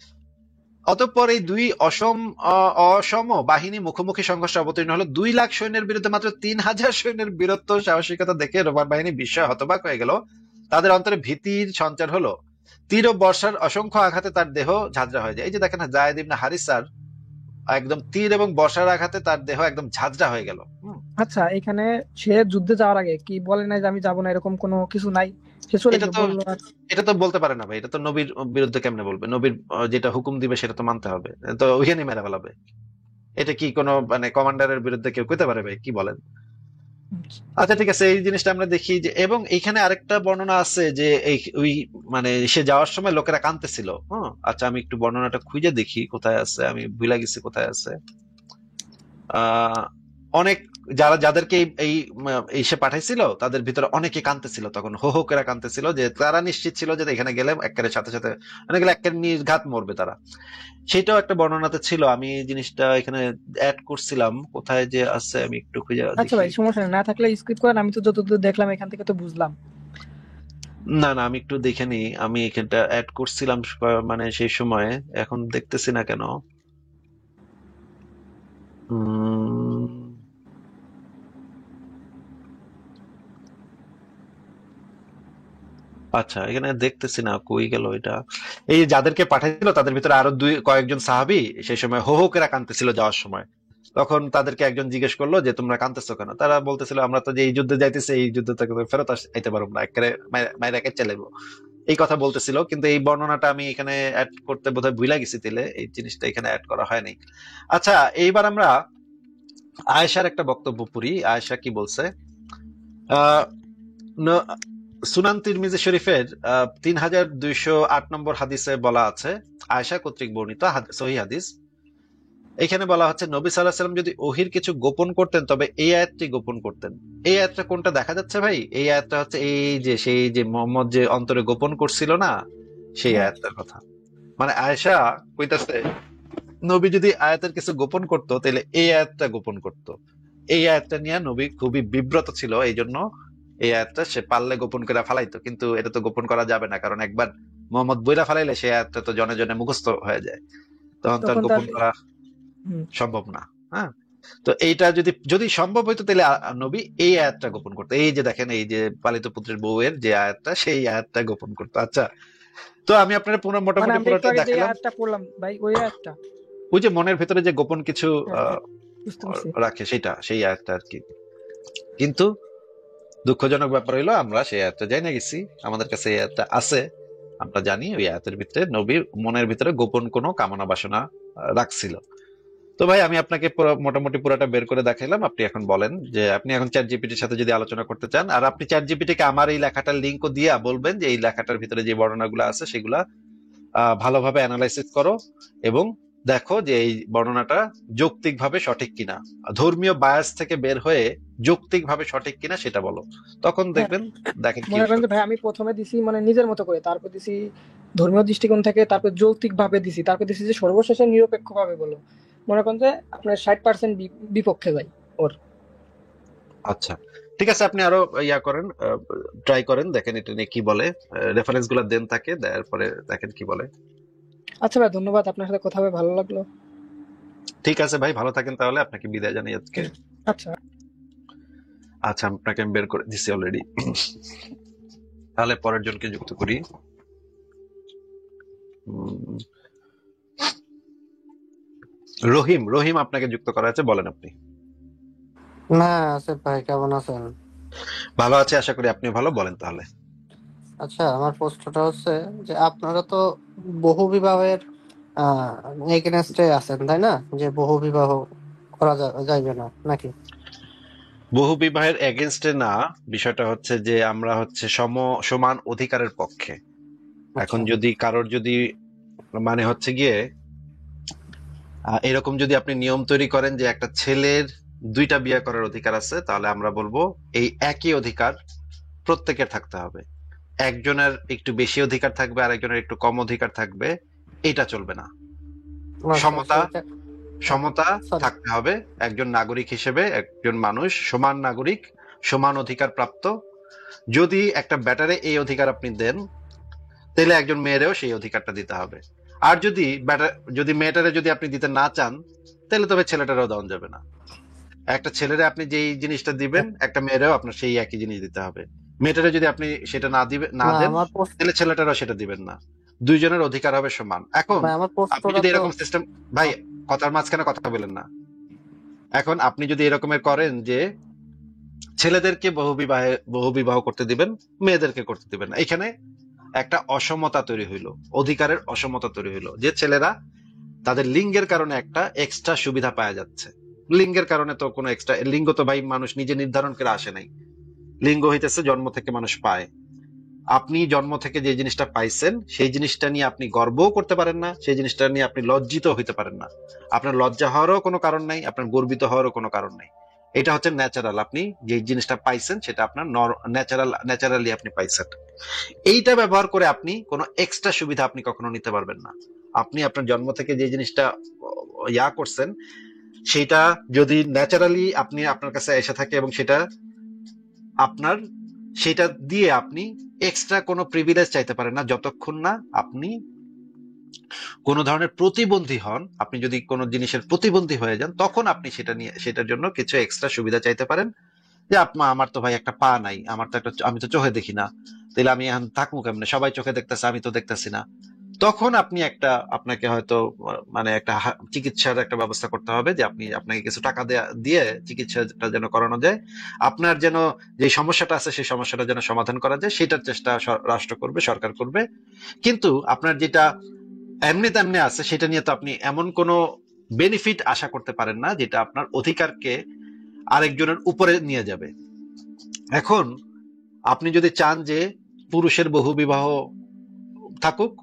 অতঃপর এই দুই অসম বাহিনী মুখোমুখি সংঘর্ষে অবতীর্ণ হলো। 2 লাখ সৈন্যের বিরুদ্ধে মাত্র 3,000 সৈন্যের বীরত্ব সাহসিকতা দেখে রোমান বাহিনী বিস্ময়ে হতবাক হয়ে গেল। তাদের অন্তরে ভীতির সঞ্চার হলো। তীর ও বর্ষার অসংখ্য আঘাতে তার দেহ ঝাঁঝরা হয়ে যায়। এই যে দেখেন জায়েদ ইবনে হারিসার একদম তীর এবং বর্ষার আঘাতে তার দেহ একদম ঝাঁঝরা হয়ে গেল। আচ্ছা, এখানে সে যুদ্ধে যাওয়ার আগে কি বলে নাই যে আমি যাবো না, এরকম কোনো কিছু নাই? সে চলে এটা গেল, তো বললো আর। এটা তো বলতে পারে না ভাই, এটা তো নবীর বিরুদ্ধে কেমনে বলবে? নবীর যেটা হুকুম দিবে সেটা তো মানতে হবে, তো ওইখানে মেরে ফেলাবে। এটা কি কোনো মানে কমান্ডারের বিরুদ্ধে কেউ কইতে পারে ভাই? কি বলেন? আচ্ছা ঠিক আছে, এই জিনিসটা আমরা দেখি যে, এবং এইখানে আরেকটা বর্ণনা আছে যে ওই মানে সে যাওয়ার সময় লোকেরা কাঁদতেছিল। হ্যাঁ আচ্ছা আমি একটু বর্ণনাটা খুঁজে দেখি কোথায় আছে, আমি ভুলে গেছি কোথায় আছে। আহ অনেক যাদেরকে এই সে পাঠাইছিল তাদের ভিতরে অনেকে কাঁদতেছিল, তখন হো হো করে কাঁদতেছিল, যে তারা নিশ্চিত ছিল যে এখানে গেলে একেবারে সাথে সাথে গেলে একেবারে নির্ঘাত মরবে তারা। সেটাও একটা বর্ণনাতে ছিল, আমি এই জিনিসটা এখানে অ্যাড করছিলাম, কোথায় যে আছে আমি একটু খুঁজে আচ্ছা দেখি। ভাই, সমস্যা নেই, না থাকলে স্কিপ করেন, আমি তো যতদূর দেখলাম এখান থেকে তো বুঝলাম। না না আমি একটু দেখে নিই, আমি এখানটা অ্যাড করছিলাম মানে সেই সময়ে, এখন দেখতেছি না কেন। উম, আচ্ছা এখানে দেখতেছি না, কই গেল এটা। এই যে যাদেরকে পাঠাইছিল তাদের ভিতরে আরো কয়েকজন সাহাবী সেই সময় হো হো করে কাঁদতেছিল যাওয়ার সময়। তখন তাদেরকে একজন জিজ্ঞেস করলো যে তোমরা কাঁদতেছো কেন? তারা বলতেছিল আমরা তো যে এই যুদ্ধে যাইতেছি, এই যুদ্ধ থেকে ফেরত আইতে পারবো না, একেবারে মাইরা চলে যাবো, এই কথা বলতেছিল। কিন্তু এই বর্ণনাটা আমি এখানে অ্যাড করতে বোধহয় ভুলে গেছি, তাহলে এই জিনিসটা এখানে অ্যাড করা হয়নি। আচ্ছা এইবার আমরা আয়েশার একটা বক্তব্য পড়ি। আয়েশা কি বলছে? আহ সুনান তিরমিজি শরীফের 3,208 নম্বর হাদিসে বলা আছে, আয়েশা কর্তৃক বর্ণিত সহিহ হাদিস। এখানে বলা হচ্ছে নবী সাল্লাল্লাহু আলাইহি ওয়াসাল্লাম যদি ওহির কিছু গোপন করতেন তবে এই আয়াতটি গোপন করতেন। এই আয়াতটা কোনটা দেখা যাচ্ছে ভাই? এই আয়াতটা হচ্ছে সেই যে মোহাম্মদ যে অন্তরে গোপন করছিল না, সেই হ্যাঁ, আয়াতটার কথা। মানে আয়েশা কইতাছে নবী যদি আয়াতের কিছু গোপন করতো তাহলে এই আয়াতটা গোপন করতো। এই আয়াতটা নিয়ে নবী খুবই বিব্রত ছিল, এই জন্য এই আয়াতটা সে পারলে গোপন করে ফালাইতো, কিন্তু এটা তো গোপন করা যাবে না, কারণ একবার মোহাম্মদ বইরা ফালাইলে সেই আয়াতটা তো জনে জনে মুখস্থ হয়ে যায়, তখন তার তখন তার। গোপন করা হুম। সম্ভব না। হ্যাঁ, তো এইটা যদি যদি সম্ভব হইতো তাহলে নবী এই আয়াতটা গোপন করতো। এই যে দেখেন এই যে পালিত পুত্রের বউয়ের যে আয়াতটা, সেই আয়াতটা গোপন করতো। আচ্ছা তো আমি আপনার মানে মোটামুটি আমরা একটু পুরোটা আগে যে দেখালাম। আয়াতটা পড়লাম ভাই, ওই আয়াতটা। ওই যে মনের ভেতরে যে গোপন কিছু হ্যাঁ, হ্যাঁ, বুঝতে পারছি। রাখে সেটা, সেই আয়াতটা আর কি। কিন্তু দুঃখজনক ব্যাপার হইলো আমরা সেই আয়াতটা জানি না গেছি, আমাদের কাছে এই আয়াতটা আছে আমরা জানি ওই আয়াতের ভিতরে নবীর মনের ভিতরে গোপন কোনো কামনা বাসনা রাখছিল। তো ভাই আমি আপনাকে মোটামুটি পুরোটা বের করে দেখাইলাম। আপনি এখন বলেন যে আপনি এখন চ্যাট জিপিটির সাথে যদি আলোচনা করতে চান, আর আপনি চ্যাট জিপিটিকে আমার এই লেখাটার লিঙ্কও দিয়া বলবেন যে এই লেখাটার ভিতরে যে বর্ণনাগুলো আছে সেগুলা ভালোভাবে অ্যানালাইসিস করো এবং দেখো যে এই বর্ণনাটা যৌক্তিকভাবে সঠিক কিনা, ধর্মীয় বায়াস থেকে বের হয়ে যৌক্তিকভাবে সঠিক কিনা সেটা বলো। তখন হ্যাঁ, দেখেন কি মনে করেন উত্তর। যে ভাই আমি প্রথমে দিছি মানে নিজের মতো করে, তারপর দিছি ধর্মীয় দৃষ্টিকোণ থেকে, তারপর যৌক্তিক ভাবে দিছি, তারপর দিছি যে সর্বশেষে নিরপেক্ষ ভাবে বলো। মনে করেন যে আপনার 60% বিপক্ষে যাই ওর। আচ্ছা, ঠিক আছে, আপনি আরো ইয়া করেন, ট্রাই করেন, দেখেন এটা নিয়ে কি বলে, রেফারেন্স গুলা দেন তাকে, দেওয়ার পরে দেখেন কি বলে। আচ্ছা ভাই, ধন্যবাদ, আপনার সাথে কথা হবে ভালো লাগলো। ঠিক আছে ভাই, ভালো থাকেন তাহলে, আপনাকে বিদায় জানাই আজকে। আচ্ছা। আচ্ছা, আপনাকে আমি বের করে দিছি অলরেডি। তাহলে পরের জনকে যুক্ত করি। উম, রহিম, রহিম আপনাকে যুক্ত করা আছে, বলেন আপনি। না, আসিফ ভাই কেমন আছেন? ভালো আছে, আশা করি আপনি ভালো, বলেন তাহলে। আচ্ছা, আমার প্রশ্নটা হচ্ছে যে আপনারা তো বহু বিবাহের এগেনস্টে আছেন, তাই না? যে বহু বিবাহ করা যাইবে না নাকি? বহু বিবাহের এগেনস্টে না, বিষয়টা হচ্ছে যে আমরা হচ্ছে সমান অধিকারের পক্ষে। এখন আচ্ছা, যদি কারোর যদি মানে হচ্ছে গিয়ে এরকম যদি আপনি নিয়ম তৈরি করেন যে একটা ছেলের দুইটা বিয়ে করার অধিকার আছে, তাহলে আমরা বলবো এই একই অধিকার প্রত্যেকের থাকতে হবে। একজনের একটু বেশি অধিকার থাকবে আর একজনের একটু কম অধিকার থাকবে, এটা চলবে না। আচ্ছা সমতা, সেইটা। সমতা সরি। থাকতে হবে। একজন নাগরিক হিসেবে একজন মানুষ সমান নাগরিক, সমান অধিকার প্রাপ্ত। যদি একটা ব্যাটারে এই অধিকার আপনি দেন, তাহলে একজন মেয়েরেও সেই অধিকারটা দিতে হবে। আর যদি মেয়েটারে যদি আপনি দিতে না চান, তাহলে তবে ছেলেটারও দেওয়া যাবে না। একটা ছেলেরে আপনি যেই জিনিসটা দিবেন, একটা মেয়েরেও আপনার সেই একই জিনিস দিতে হবে। মেয়েটারে যদি আপনি সেটা না না, দেন, আমার প্রশ্ন তাহলে ছেলেটারও সেটা দিবেন না। দুইজনের অধিকার হবে সমান। এখন ভাই, আমার আপনি প্রশ্নটা যদি তো এরকম সিস্টেম, ভাই কথার মাঝখানে কথা বলেন না। এখন আপনি যদি এরকমের করেন যে ছেলেদেরকে বহু বিবাহ করতে দিবেন, মেয়েদেরকে করতে দিবেন না, এখানে একটা অসমতা তৈরি হইলো, অধিকারের অসমতা তৈরি হইলো, যে ছেলেরা তাদের লিঙ্গের কারণে একটা এক্সট্রা সুবিধা পাওয়া যাচ্ছে। লিঙ্গের কারণে তো কোনো এক্সট্রা লিঙ্গ তো ভাই মানুষ নিজে নির্ধারণ করে আসে নাই। লিঙ্গ হইতেছে জন্ম থেকে মানুষ পায়। আপনি জন্ম থেকে যে জিনিসটা পাইছেন সেই জিনিসটা নিয়ে আপনি গর্বও করতে পারেন না, সেই জিনিসটা নিয়ে আপনি লজ্জিত হইতে পারেন না। আপনার লজ্জা হওয়ারও কোনো কারণ নাই, আপনার গর্বিত হওয়ারও কোনো কারণ নাই। এটা হচ্ছে ন্যাচারাল, আপনি যে জিনিসটা পাইছেন সেটা আপনার ন্যাচারালি আপনি পাইছেন। এইটা ব্যবহার করে আপনি কোনো এক্সট্রা সুবিধা আপনি কখনো নিতে পারবেন না। আপনি আপনার জন্ম থেকে যে জিনিসটা ইয়া করছেন, সেটা যদি ন্যাচারালি আপনি আপনার কাছে এসে থাকে এবং সেটা আপনার, সেটা দিয়ে আপনি এক্সট্রা কোনো প্রিভিলেজ চাইতে পারেন না, যতক্ষণ না আপনি কোনো ধরনের প্রতিবন্ধী হন। আপনি যদি কোনো জিনিসের প্রতিবন্ধী হয়ে যান, তখন আপনি সেটার জন্য কিছু এক্সট্রা সুবিধা চাইতে পারেন। যে আমার তো ভাই একটা পা নাই, আমার তো আমি তো চোখে দেখি না, তাহলে আমি এখন থাকবো কেমনে, সবাই চোখে দেখতেছে আমি তো দেখতেছি না। তখন আপনাকে হয়তো মানে একটা চিকিৎসার একটা ব্যবস্থা করতে হবে, যে আপনাকে কিছু টাকা দিয়ে চিকিৎসাটা যেন করানো যায়, আপনার যেন যে সমস্যাটা আছে সেই সমস্যাটা যেন সমাধান করা যায়, সেটার চেষ্টা রাষ্ট্র করবে, সরকার করবে। কিন্তু আপনার যেটা এমনি তেমনি আছে সেটা নিয়ে তো আপনি এমন কোনো বেনিফিট আশা করতে পারেন না যেটা আপনার অধিকারকে আরেকজনের উপরে নিয়ে যাবে। এখন আপনি যদি চান যে পুরুষের বহু বিবাহ থাকুক,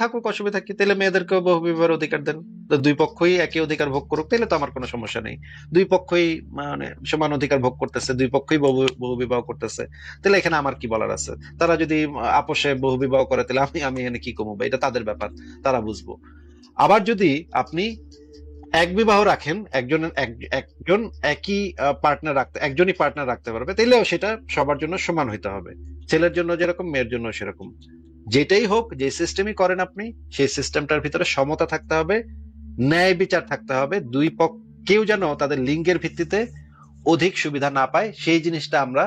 থাকুক, অসুবিধা কি, তাহলে মেয়েদেরকেও বহু বিবাহের অধিকার দেন। তো দুই পক্ষই একই অধিকার ভোগ করুক, তাহলে তো আমার কোনো সমস্যা নেই। দুই পক্ষই মানে সমান অধিকার ভোগ করতেছে, দুই পক্ষই বহু বহু বিবাহ করতেছে, তাহলে এখানে আমার কি বলার আছে? তারা যদি আপোষে বহু বিবাহ করে, তাহলে আমি আমি এখানে কি কমবো? এটা তাদের ব্যাপার, তারা বুঝবো। আবার যদি আপনি এক বিবাহ রাখেন, একজন একই পার্টনার রাখতে, একজনই পার্টনার রাখতে পারবে, তাইলেও সেটা সবার জন্য সমান হইতে হবে। ছেলের জন্য যেরকম, মেয়ের জন্য সেরকম। যেটাই হোক, যে সিস্টেমই করেন আপনি, সেই সিস্টেমটার ভিতরে সমতা থাকতে হবে, ন্যায় বিচার থাকতে হবে। দুই পক্ষ কেউ যেন তাদের লিঙ্গের ভিত্তিতে অধিক সুবিধা না পায়, সেই জিনিসটা আমরা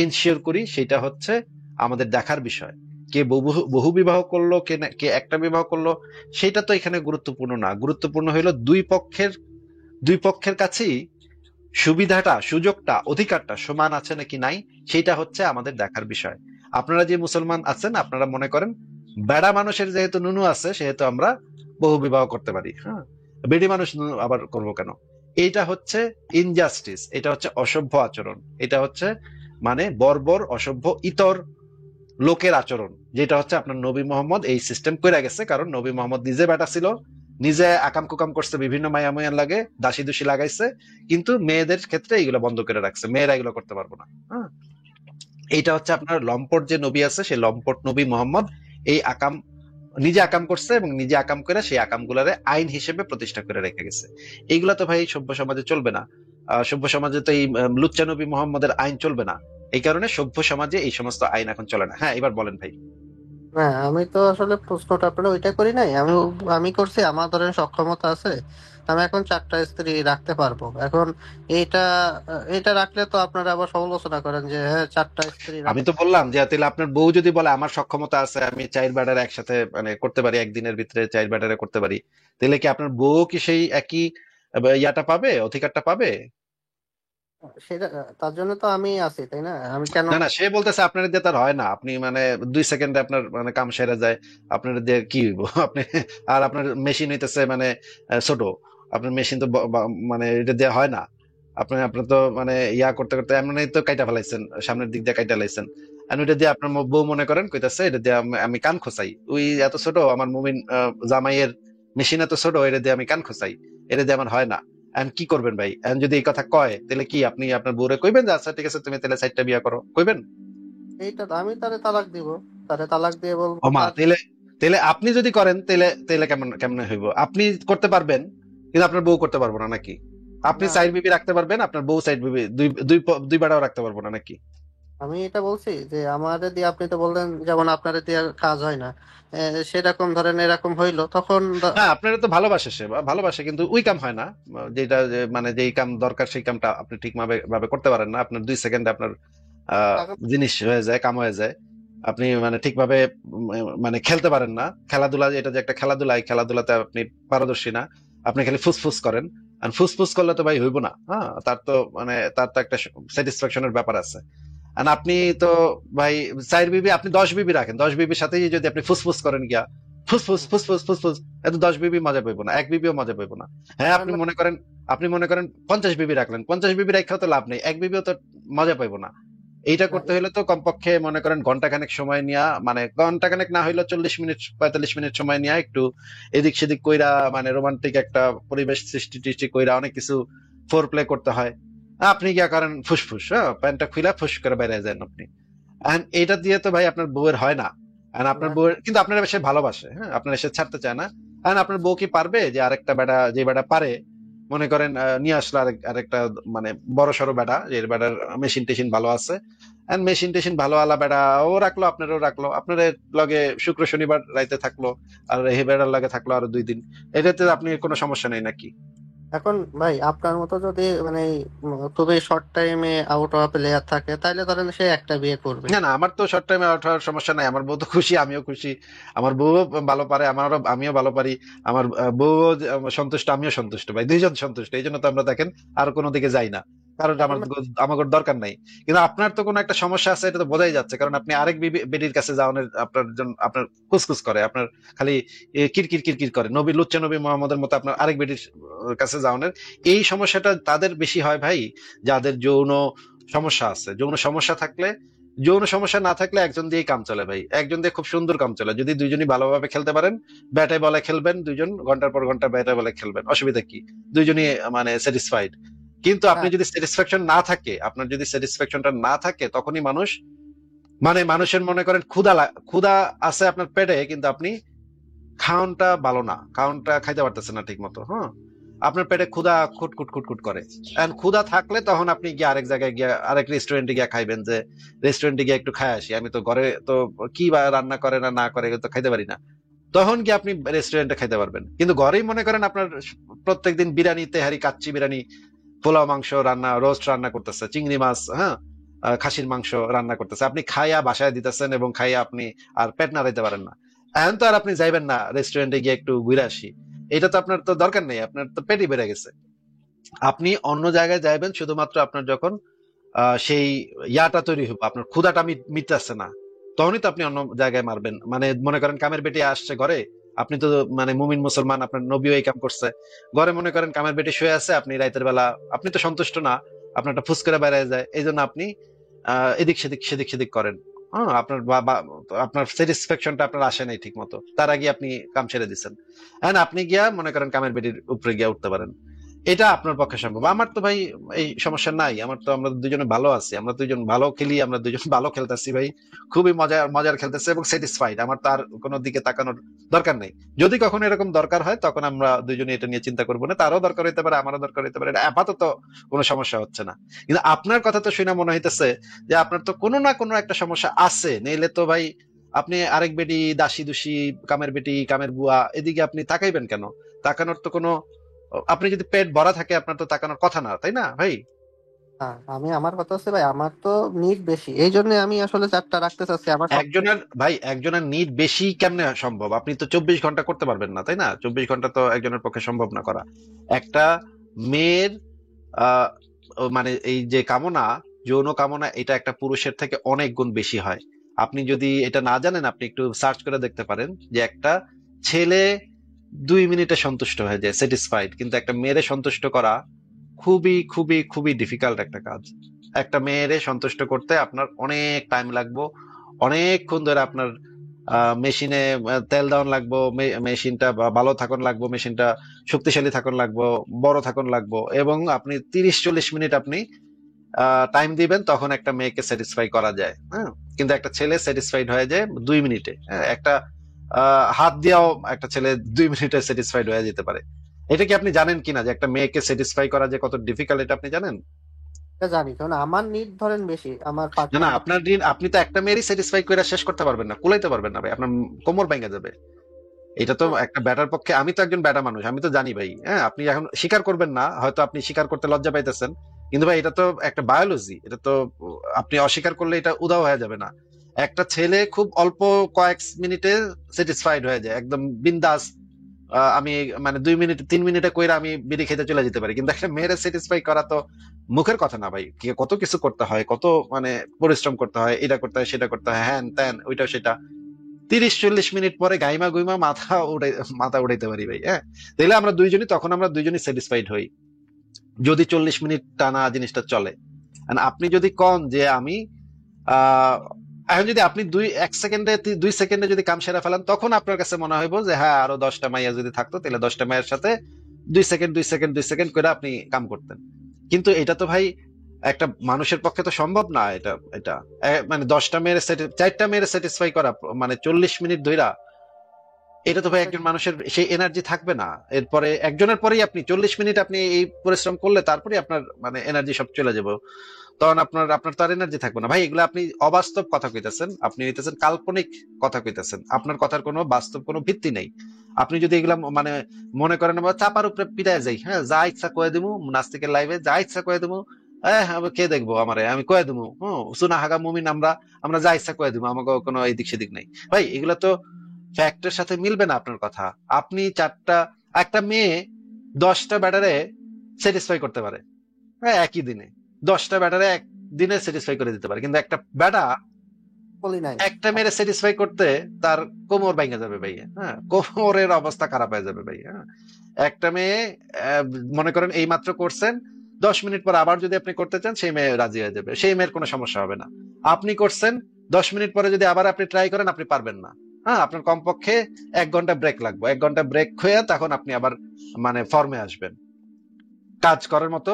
এনশিওর করি। সেটা হচ্ছে আমাদের দেখার বিষয়। কে বহু বিবাহ করলো, কে একটা বিবাহ করলো, সেটা তো এখানে গুরুত্বপূর্ণ না। গুরুত্বপূর্ণ হইলো দুই পক্ষের কাছেই সুবিধাটা, সুযোগটা, অধিকারটা সমান আছে নাকি নাই, সেটা হচ্ছে আমাদের দেখার বিষয়। আপনারা যে মুসলমান আছেন, আপনারা মনে করেন বেড়া মানুষের যেহেতু নুনু আছে সেহেতু আমরা বহু বিবাহ করতে পারি। হ্যাঁ, বেডি মানুষ নুনু আবার করবো কেন? এইটা হচ্ছে ইনজাস্টিস, এটা হচ্ছে অসভ্য আচরণ, এটা হচ্ছে মানে বর্বর অসভ্য ইতর লোকের আচরণ, যেটা হচ্ছে আপনার নবী মোহাম্মদ এই সিস্টেম করে গেছে। কারণ নবী মোহাম্মদ নিজে বেটা ছিল, নিজে আকাম কুকাম করছে, বিভিন্ন মায়া মুয়ান লাগে, দাসী দুষি লাগাইছে, কিন্তু মেয়েদের ক্ষেত্রে এগুলো বন্ধ করে রাখছে, মেয়েরা এগুলো করতে পারবো না। হ্যাঁ, এইটা হচ্ছে আপনার লম্পট যে নবী আছে, সেই লম্পট নবী মোহাম্মদ এই আকাম নিজে আকাম করছে এবং নিজে আকাম করে সেই আকাম গুলারে আইন হিসেবে প্রতিষ্ঠা করে রেখে গেছে। এইগুলা তো ভাই সভ্য সমাজে চলবে না। সভ্য সমাজে তো এই লুচ্চা নবী মোহাম্মদের আইন চলবে না। এই কারণে সভ্য সমাজে এই সমস্ত আইন এখন চলে না। হ্যাঁ, এবার বলেন ভাই। হ্যাঁ, আমি তো আসলে প্রশ্নটা আপনার ওইটা করি নাই। আমি করছি আমার ধরেন সক্ষমতা আছে, আমি এখন 4টা স্ত্রী রাখতে পারবো। এখন এইটা এটা রাখলে তো আপনারা আবার সমালোচনা করেন যে হ্যাঁ 4টা স্ত্রী আমি রাখতে তো পারবো। বললাম যে তাহলে আপনার বউ যদি বলে আমার সক্ষমতা আছে, আমি চাইর ব্যাটারে একসাথে মানে করতে পারি, একদিনের ভিতরে চাইর ব্যাটারে করতে পারি, তাহলে কি আপনার বউ কি সেই একই ইয়াটা পাবে, অধিকারটা পাবে? সেটা তার জন্য তো আমি আছি, তাই না? আমি কেন? না না, সে বলতেছে আপনার দিয়ে তার হয় না, আপনি মানে 2 সেকেন্ডে আপনার মানে কাম সেরে যায়, আপনার দিয়ে কি হইব? আপনি আর আপনার মেশিন হইতেছে মানে ছোট, আপনার মেশিন তো মানে এটা দিয়ে হয় না। আপনি আপনার তো মানে ইয়া করতে করতে এমনি তো কাইটা ফেলাইছেন, সামনের দিক দিয়ে কাইটা লাইছেন, আর ওইটা দিয়ে আপনার বউ মনে করেন কইতাছে এটা দিয়ে আমি কান খোঁচাই, ওই এত ছোট আমার মুমিন জামাইয়ের মেশিন এত ছোট, এটা দিয়ে আমি কান খোঁচাই, এটা দিয়ে আমার হয় না। এখন কি করবেন ভাই? এখন যদি এই কথা কয় তাহলে কি আপনি আপনার বউরে কইবেন যে আচ্ছা ঠিক আছে তুমি তাহলে 4টা বিয়া করো, কইবেন? এইটা তো আমি তারে তালাক দিব, তারে তালাক দিয়ে বলবো ওমা, তার। তাহলে তাহলে আপনি যদি করেন তাহলে তাহলে কেমন কেমন হইব? আপনি করতে পারবেন কিন্তু আপনার বউ করতে পারবো না নাকি? আপনি না, সাইড বিবি রাখতে পারবেন, আপনার বউ সাইড বিবি দুই দুই দুই বেড়াও রাখতে পারবো না নাকি? আমি এটা বলছি যে আমাদের দিয়ে, আপনি তো বললেন যেমন আপনাদের দিয়ে কাজ হয় না, সেরকম ধরেন এরকম হইলো তখন হ্যাঁ, আপনারা তো ভালোবাসে, সে ভালোবাসে কিন্তু ওই কাম হয় না। যেটা মানে যেই কাম দরকার সেই কামটা আপনি ঠিক ভাবে ভাবে করতে পারেন না। আপনার 2 সেকেন্ডে আপনার জিনিস হয়ে যায়, কাম হয়ে যায়। আপনি মানে ঠিকভাবে মানে খেলতে পারেন না। খেলাধুলা, এটা যে একটা খেলাধুলা, এই খেলাধুলাতে আপনি পারদর্শী না। আপনি খালি ফুসফুস করেন। আর ফুসফুস করলে তো ভাই হইব না। হ্যাঁ, তার তো মানে তার তো একটা স্যাটিসফ্যাকশনের ব্যাপার আছে। আর আপনি তো ভাই 4 বিবি, আপনি 10 বিবি রাখেন, 10 বিবির সাথেই যদি আপনি ফুসফুস করেন গিয়া ফুসফুস ফুসফুস ফুসফুস, এত 10 বিবি মজা পাইবো না, 1 বিবিও মজা পাইবো না। হ্যাঁ, আপনি মনে করেন 50 বিবি রাখলেন, 50 বিবি রেখেও তো লাভ নেই, 1 বিবিও তো মজা পাইবো না। এইটা করতে হলে তো কমপক্ষে মনে করেন ঘন্টাখানেক সময় নিয়া, মানে ঘন্টাখানেক না হইলেও 40 মিনিট 45 মিনিট সময় নিয়া একটু এদিক সেদিক কইরা মানে রোমান্টিক একটা পরিবেশ সৃষ্টি টিষ্টি কইরা অনেক কিছু ফোর প্লে করতে হয়। আপনি কি করেন ফুসফুস, হ্যাঁ, প্যান্টটা খুলে ফুস করে বেরিয়ে যান আপনি। And এটা দিয়ে তো ভাই আপনার বউয়ের হয় না। And আপনার বউয়ের কিন্তু আপনার সে ভালোবাসে, হ্যাঁ, আপনার সে ছাড়তে চায় না। And আপনার বউ কি পারবে যে আরেকটা বেটা, যে বেটা পারে মনে করেন নিয়ে আসলো আরেকটা মানে বড় সড়ো বেটা, যে বেটার মেশিন টেশিন ভালো আছে, এন্ড মেশিন টেশিন ভালো আলা বেটা ও রাখলো, আপনারও রাখলো, আপনার লগে শুক্র শনিবার রাইতে থাকলো, আর এই বেটার লগে থাকলো আরো 2 দিন, এটাতে আপনি কোনো সমস্যা নেই নাকি? এখন ভাই আপনার মতো যদি মানে খুবই শর্ট টাইমে আউট অফ প্লেয়ার থাকে, তাহলে ধরেন সে একটা বিয়ে করবে। না না, আমার তো শর্ট টাইমে আউট হওয়ার সমস্যা নাই, আমার বউ তো খুশি, আমিও খুশি, আমার বউ ভালো পারে, আমিও ভালো পারি, আমার বউ সন্তুষ্ট, আমিও সন্তুষ্ট, ভাই দুইজন সন্তুষ্ট, এই জন্য তো আমরা দেখেন আর কোনো দিকে যাই না, কারণ এখন আমার দরকার নাই। কিন্তু আপনার তো কোনো একটা সমস্যা আছে, এটা তো বোঝাই যাচ্ছে, কারণ আপনি আরেক বেডির কাছে যাওয়ার আপনার জন্য আপনার কুসকুস করে, আপনার খালি কিরকির কিরকির করে, নবী লুচ্চা নবী মোহাম্মদের মতো আপনার আরেক বেডির কাছে যাওয়ার এই সমস্যাটা তাদের বেশি হয় ভাই, যাদের যৌন সমস্যা আছে। যৌন সমস্যা না থাকলে একজন দিয়েই কাম চলে ভাই, একজন দিয়ে খুব সুন্দর কাম চলে, যদি দুইজনই ভালোভাবে খেলতে পারেন, ব্যাটে বলে খেলবেন, দুইজন ঘন্টার পর ঘন্টা ব্যাটে বলে খেলবেন, অসুবিধা কি? দুইজনই মানে স্যাটিসফাইড। কিন্তু আপনি হ্যাঁ, যদি স্যাটিসফ্যাকশন না থাকে, আপনার যদি স্যাটিসফ্যাকশনটা না থাকে, তখনই মানুষ মানে মানুষের মনে করেন ক্ষুধা আছে আপনার পেটে, কিন্তু আপনি খাওনটা ভালো না, খাওনটা খাইতে পারতেছে না ঠিক মতো, হ্যাঁ, আপনার পেটে ক্ষুধা খুটখুট খুটখুট করে। এখন ক্ষুধা থাকলে তখন আপনি গিয়ে আরেক জায়গায় গিয়ে আরেক রেস্টুরেন্টে গিয়ে খাইবেন, যে রেস্টুরেন্টে গিয়ে একটু খাই আসি, আমি তো ঘরে তো কি বা রান্না করে না না করে এগুলো তো খাইতে পারি না, তখন কি আপনি রেস্টুরেন্টে খাইতে পারবেন। কিন্তু ঘরেই মনে করেন আপনার প্রত্যেকদিন বিরিয়ানি তেহারি কাচ্চি বিরিয়ানি, পোলাও মাংস রান্না, রোস্ট রান্না করতেছে, চিংড়ি মাছ, হ্যাঁ, খাসির মাংস রান্না করতেছে, আপনি খাইয়া বাসায় দিতেছেন এবং খাইয়া আপনি আর পেট নাড়াইতে পারেন না। এখন তো আর আপনি যাইবেন না রেস্টুরেন্টে গিয়ে একটু ঘুরে আসি, এটা তো আপনার তো দরকার নেই, আপনার তো পেটই বেড়ে গেছে। আপনি অন্য জায়গায় যাইবেন শুধুমাত্র আপনার যখন সেই ইয়াটা তৈরি হবে, আপনার ক্ষুধাটা মিটতেছে না, তখনই তো আপনি অন্য জায়গায় মারবেন। মানে মনে করেন কামের বেটি আসছে ঘরে, আপনি তো মানে মুমিন মুসলমান, আপনার নবীও এই কাম করছে। ঘরে মনে করেন কামের বেটি শুয়ে আছে, আপনি রাতের বেলা, আপনি তো সন্তুষ্ট না, আপনার একটা ফুসকেরা বেড়ে যায়, এই জন্য আপনি এদিক সেদিক সেদিক সেদিক করেন। হ্যাঁ, আপনার আপনার স্যাটিসফ্যাকশনটা আপনার আসে নাই ঠিক মতো, তার আগে আপনি কাম ছেড়ে দিচ্ছেন। এখন আপনি গিয়া মনে করেন কামের বেটির উপরে গিয়া উঠতে পারেন, এটা আপনার পক্ষে সম্ভব। আমার তো ভাই এই সমস্যা নাই, আমার তো, আমরা দুজনে ভালো আছি, আমরা দুজন ভালো খেলি, আমরা দুজন ভালো খেলতেছি ভাই, খুবই মজার মজার খেলতেছে এবং স্যাটিসফাইড। আমার তো আর কোনো দিকে তাকানোর দরকার নেই। যদি কখনো এরকম দরকার হয় তখন আমরা দুজনে এটা নিয়ে চিন্তা করবো না, তারও দরকার হইতে পারে, আমারও দরকার হইতে পারে, এটা আপাতত কোনো সমস্যা হচ্ছে না। কিন্তু আপনার কথা তো শুনে মনে হইতেছে যে আপনার তো কোনো না কোনো একটা সমস্যা আছে, নইলে তো ভাই আপনি আরেক বেটি দাসী দুষি, কামের বেটি কামের বুয়া, এদিকে আপনি তাকাইবেন কেন? তাকানোর তো কোনো, আপনি যদি পেট ভরা থাকে আপনার তো তাকানোর কথা না, তাই না ভাই? আমি আমার কথা হচ্ছে ভাই, আমার তো নিড বেশি, এই জন্য আমি আসলে 4টা রাখতে চাচ্ছি আমার সব। একজনের নিড বেশি কেমনে সম্ভব? আপনি তো 24 ঘন্টা করতে পারবেন না, তাই না? 24 ঘন্টা তো একজনের পক্ষে সম্ভব না করা। একটা মেয়ের আহ মানে এই যে কামনা, যৌন কামনা, এটা একটা পুরুষের থেকে অনেক গুণ বেশি হয়। আপনি যদি এটা না জানেন, আপনি একটু সার্চ করে দেখতে পারেন যে একটা ছেলে 2 মিনিটে সন্তুষ্ট হয়ে যায়, স্যাটিসফাইড, কিন্তু একটা মেয়েরে সন্তুষ্ট করা খুবই খুবই খুবই ডিফিকাল্ট একটা কাজ। একটা মেয়েরে সন্তুষ্ট করতে আপনার অনেক টাইম লাগবে, অনেকক্ষণ ধরে আপনার মেশিনে তেল দেওয়ান লাগবো, মেশিনটা ভালো থাকুন লাগবো, মেশিনটা শক্তিশালী থাকুন লাগবো, বড় থাকুন লাগবো, এবং আপনি 30-40 মিনিট আপনি টাইম দিবেন, তখন একটা মেয়েকে স্যাটিসফাই করা যায়। হ্যাঁ, কিন্তু একটা ছেলে স্যাটিসফাইড হয়ে যায় 2 মিনিটে। হ্যাঁ, একটা হাত দিয়েও একটা ছেলে 2 মিনিটে স্যাটিসফাইড হয়ে যেতে পারে। এটা কি আপনি জানেন কিনা যে একটা মেয়েকে স্যাটিসফাই করা যে কত ডিফিকাল্ট, এটা আপনি জানেন? জানি, কারণ আমার নিড ধরেন বেশি, আমার না না, পার্টনার। আপনি তো একটা মেয়েরই স্যাটিসফাই করে শেষ করতে পারবেন না, কুলাইতে পারবেন না ভাই, আপনার কোমর ভেঙে যাবে। এটা তো একটা ব্যাটার পক্ষে, আমি তো একজন ব্যাটা মানুষ, আমি তো জানি ভাই। হ্যাঁ, আপনি এখন স্বীকার করবেন না, হয়তো আপনি স্বীকার করতে লজ্জা পাইতেছেন, কিন্তু ভাই এটা তো একটা বায়োলজি, এটা তো আপনি অস্বীকার করলে এটা উদাও হয়ে যাবে না। একটা ছেলে খুব অল্প কয়েক মিনিটে স্যাটিসফাইড হয়ে যায়, একদম বিন্দাস। আমি মানে 2 মিনিট 3 মিনিটে কইরা আমি বিড়ি খেতে চলে যেতে পারি, কিন্তু একটা মেয়েরে স্যাটিসফাই করা তো মুখের কথা না ভাই, কত কিছু করতে হয়, কত মানে পরিশ্রম করতে হয়, এটা করতে হয়, সেটা করতে হয়, হ্যান ত্যান ওইটা সেটা। 30-40 মিনিট পরে গাইমা গুইমা মাথা উঠাইতে পারি ভাই। হ্যাঁ, তাহলে আমরা দুইজনই, তখন আমরা দুইজনই স্যাটিসফাইড হই, যদি 40 মিনিট টানা জিনিসটা চলে। And আপনি যদি কন যে আমি আহ এখন যদি আপনি 2 সেকেন্ডে যদি কাম সেরা ফেলেন, তখন আপনার কাছে মনে হইব যে হ্যাঁ, আরো 10টা মাইয়া যদি থাকতো তাহলে 10টা মাইয়ের সাথে 2 সেকেন্ড করে আপনি কাম করতেন। কিন্তু এটা তো ভাই একটা মানুষের পক্ষে তো সম্ভব না। এটা এটা মানে 4টা মেয়ের স্যাটিসফাই করা, মানে 40 মিনিট ধইরা, এটা তো ভাই একজন মানুষের সেই এনার্জি থাকবে না। এরপরে একজনের পরেই আপনি 40 মিনিট আপনি এই পরিশ্রম করলে তারপরে আপনার মানে এনার্জি সব চলে যাবে, তখন আপনার আপনার তো আর এনার্জি থাকবে না ভাই। এগুলো আপনি অবাস্তব কথা কইতেছেন, আপনি হইতেছেন কাল্পনিক কথা কইতেছেন, আপনার কথার কোনো বাস্তব কোনো ভিত্তি নেই। আপনি যদি এগুলা মানে মনে করেন আমরা চাপার উপরে পিটায় যাই, হ্যাঁ, যা ইচ্ছা কয়ে দিবো, নাস্তিকের লাইভে যা ইচ্ছা কয়ে দিবো, কে দেখবো আমারে, আমি কয়ে দিবো, হম সুনা হাগা মুমিন, আমরা আমরা যা ইচ্ছা কয়ে দিবো, আমাকে কোনো এদিক সেদিক নেই ভাই। এগুলা তো ফ্যাক্টের সাথে মিলবে না আপনার কথা। আপনি একটা মেয়ে 10টা ব্যাটারে স্যাটিসফাই করতে পারে, হ্যাঁ, একই দিনে 10টা ব্যাটারে একদিনে স্যাটিসফাই করে দিতে পারে, কিন্তু একটা ব্যাটা বলি নাই। একটা মেয়েরে স্যাটিসফাই করতে তার কোমর ভেঙে যাবে ভাই। হ্যাঁ, কোমরের অবস্থা খারাপ হয়ে যাবে ভাই। হ্যাঁ, একটা মেয়ে আহ, মনে করেন এই মাত্র করছেন, 10 মিনিট পর আবার যদি আপনি করতে চান, সেই মেয়ে রাজি হয়ে যাবে, সেই মেয়ের কোনো সমস্যা হবে না। আপনি করছেন, 10 মিনিট পরে যদি আবার আপনি ট্রাই করেন, আপনি পারবেন না। হ্যাঁ, আপনার কমপক্ষে 1 ঘন্টা ব্রেক লাগবে, 1 ঘন্টা ব্রেক হয়ে তখন আপনি আবার মানে ফর্মে আসবেন, কাজ করার মতো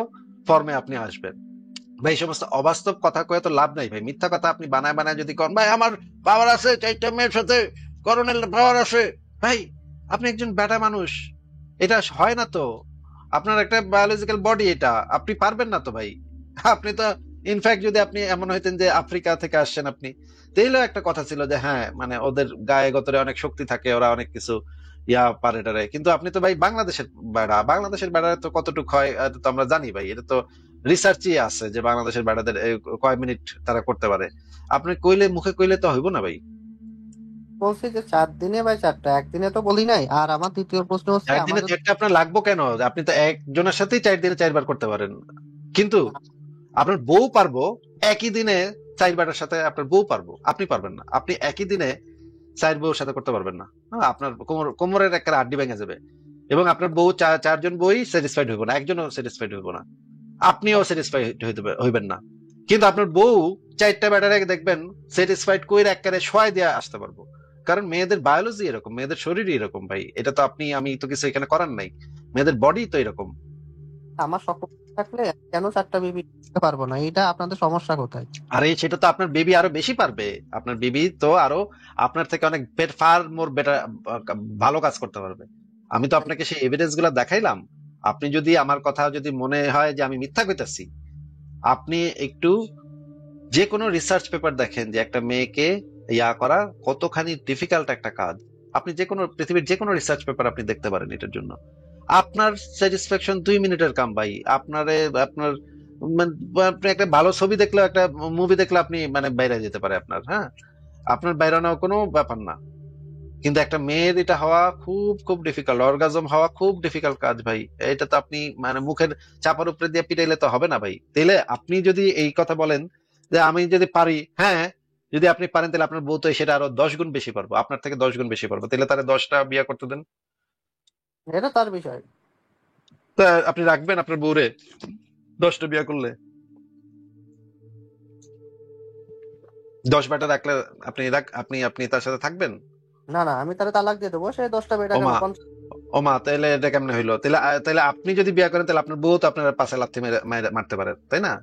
ফর্মে আপনি আসবেন। ভাই এই সমস্ত অবাস্তব কথা কয়ে তো লাভ নাই ভাই, মিথ্যা কথা আপনি বানায় বানায় যদি করেন, ভাই আমার পাওয়ার আছে 4টা মেয়ের সাথে করোনাল পাওয়ার আছে, ভাই আপনি একজন বেটা মানুষ, এটা হয় না তো। আপনার একটা বায়োলজিক্যাল বডি, এটা আপনি পারবেন না তো ভাই। আপনি তো ইনফ্যাক্ট যদি আপনি এমন হইতেন যে আফ্রিকা থেকে আসছেন আপনি, তাইলেও একটা কথা ছিল যে হ্যাঁ, মানে ওদের গায়ে গতরে অনেক শক্তি থাকে, ওরা অনেক কিছু পারে টারে, কিন্তু আপনি তো ভাই বাংলাদেশের বেড়া, বাংলাদেশের বেড়া তো কতটুকু হয় এটা তো আমরা জানি ভাই, এটা তো রিসার্চই আছে যে বাংলাদেশের বেড়াদের কয় মিনিট তারা করতে পারে। আপনি কইলে, মুখে কইলে তো হইব না ভাই। বলছি যে 4 দিনে ভাই 4টা, একদিনে তো বলি নাই। আর আমার দ্বিতীয় প্রশ্ন হচ্ছে, একদিনে আমাদের 4টা আপনার লাগবো কেন? আপনি তো একজনের সাথেই 4 দিনে 4বার করতে পারেন, কিন্তু আপনার বউ পারবো একই দিনে চার বেটার সাথে আপনার বউ পারবো, আপনি পারবেন না। আপনি একই দিনে চার বউর সাথে করতে পারবেন না। হ্যাঁ, আপনার কোমরের একটা আড্ডি ভেঙে যাবে, এবং আপনার বউ চারজন বই স্যাটিসফাইড হইব না, একজনও স্যাটিসফাইড হইব না, আপনিও স্যাটিসফাইড হইবেন না। কিন্তু আপনার বউ চারটা ব্যাটারে দেখবেন স্যাটিসফাইড করে একেবারে শোয় দিয়ে আসতে পারবো, কারণ মেয়েদের বায়োলজি এরকম, মেয়েদের শরীরই এরকম ভাই। এটা তো আমি তো কিছু এখানে করার নাই, মেয়েদের বডি তো এরকম। আমার সক্ষমতা থাকলে কেন 4টা বিবি দিতে পারবো না? এটা আপনাদের সমস্যা কোথায়? আরে সেটা তো আপনার বেবি আরো বেশি পারবে, আপনার বেবি তো আরো আপনার থেকে অনেক ফার মোর বেটার, ভালো কাজ করতে পারবে। আমি তো আপনাকে সেই এভিডেন্স গুলা দেখাইলাম। আপনি যদি আমার কথা যদি মনে হয় যে আমি মিথ্যা কইতাছি, আপনি একটু যে কোনো রিসার্চ পেপার দেখেন যে একটা মেয়েকে ইয়া করা কতখানি ডিফিকাল্ট একটা কাজ। আপনি যে কোনো পৃথিবীর যে কোনো রিসার্চ পেপার আপনি দেখতে পারেন এটার জন্য। আপনার স্যাটিসফ্যাকশন 2 মিনিটের কাম ভাই। আপনার আপনি একটা ভালো ছবি দেখলে, একটা মুভি দেখলে আপনি মানে বাইরে যেতে পারে আপনার, হ্যাঁ, আপনার বাইরানো কোনো ব্যাপার না। কিন্তু একটা মেয়ের এটা হওয়া খুব খুব ডিফিকাল্ট, অর্গাজম হওয়া খুব ডিফিকাল্ট কাজ ভাই। এটা তো আপনি মানে মুখের চাপার উপরে দিয়ে পিটাইলে তো হবে না ভাই। তাইলে আপনি যদি এই কথা বলেন যে আমি যদি পারি, হ্যাঁ, যদি আপনি পারেন তাহলে আপনার বউ তো সেটা আরো 10 গুণ বেশি পারবো, আপনার থেকে 10 গুণ বেশি পারবো, তাহলে তারা 10টা বিয়ে করতে দেন। এটা তার বিষয়। তা আপনি রাখবেন আপনার বউরে 10টা বিয়ে করলে? 10 বেটা রাখলে আপনি তার সাথে থাকবেন? না না, আমি তাহলে তালাক দিয়ে দেবো। সে 10টা বেটা কেন ওমা, 50। ওমা, তাহলে এটা কেমনে হইলো? তাহলে আপনি যদি বিয়ে করেন তাহলে আপনার বউ তো আপনার পাশে লাথি মারতে পারে, তাই না?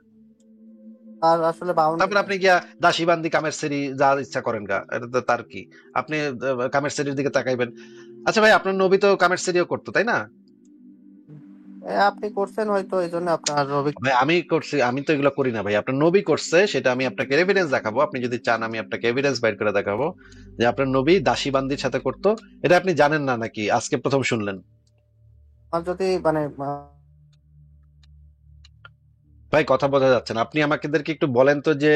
আর আসলে বাউন্ডারি তারপর আপনি গিয়া দাসী বান্দি কামের সেরি যা ইচ্ছা করেন গা, এটা তো তার কি? আপনি কামের সেরির দিকে তাকাইবেন। আচ্ছা ভাই, আপনার নবী তো কামের সেরিও করতো, তাই না? আপনি করছেন হয়তো, এই জন্য আপনার ভাই আমি করছি, আমি তো এগুলো করি না ভাই। আপনার নবী করছে, সেটা আমি আপনাকে এভিডেন্স দেখাবো। আপনি যদি চান আমি আপনাকে এভিডেন্স বাইর করে দেখাবো যে আপনার নবী দাসী বান্দির সাথে করতো। এটা আপনি জানেন না নাকি আজকে প্রথম শুনলেন? আমার যদি মানে ভাই কথা বোঝা যাচ্ছে না। আপনি আমাদেরকে একটু বলেন তো যে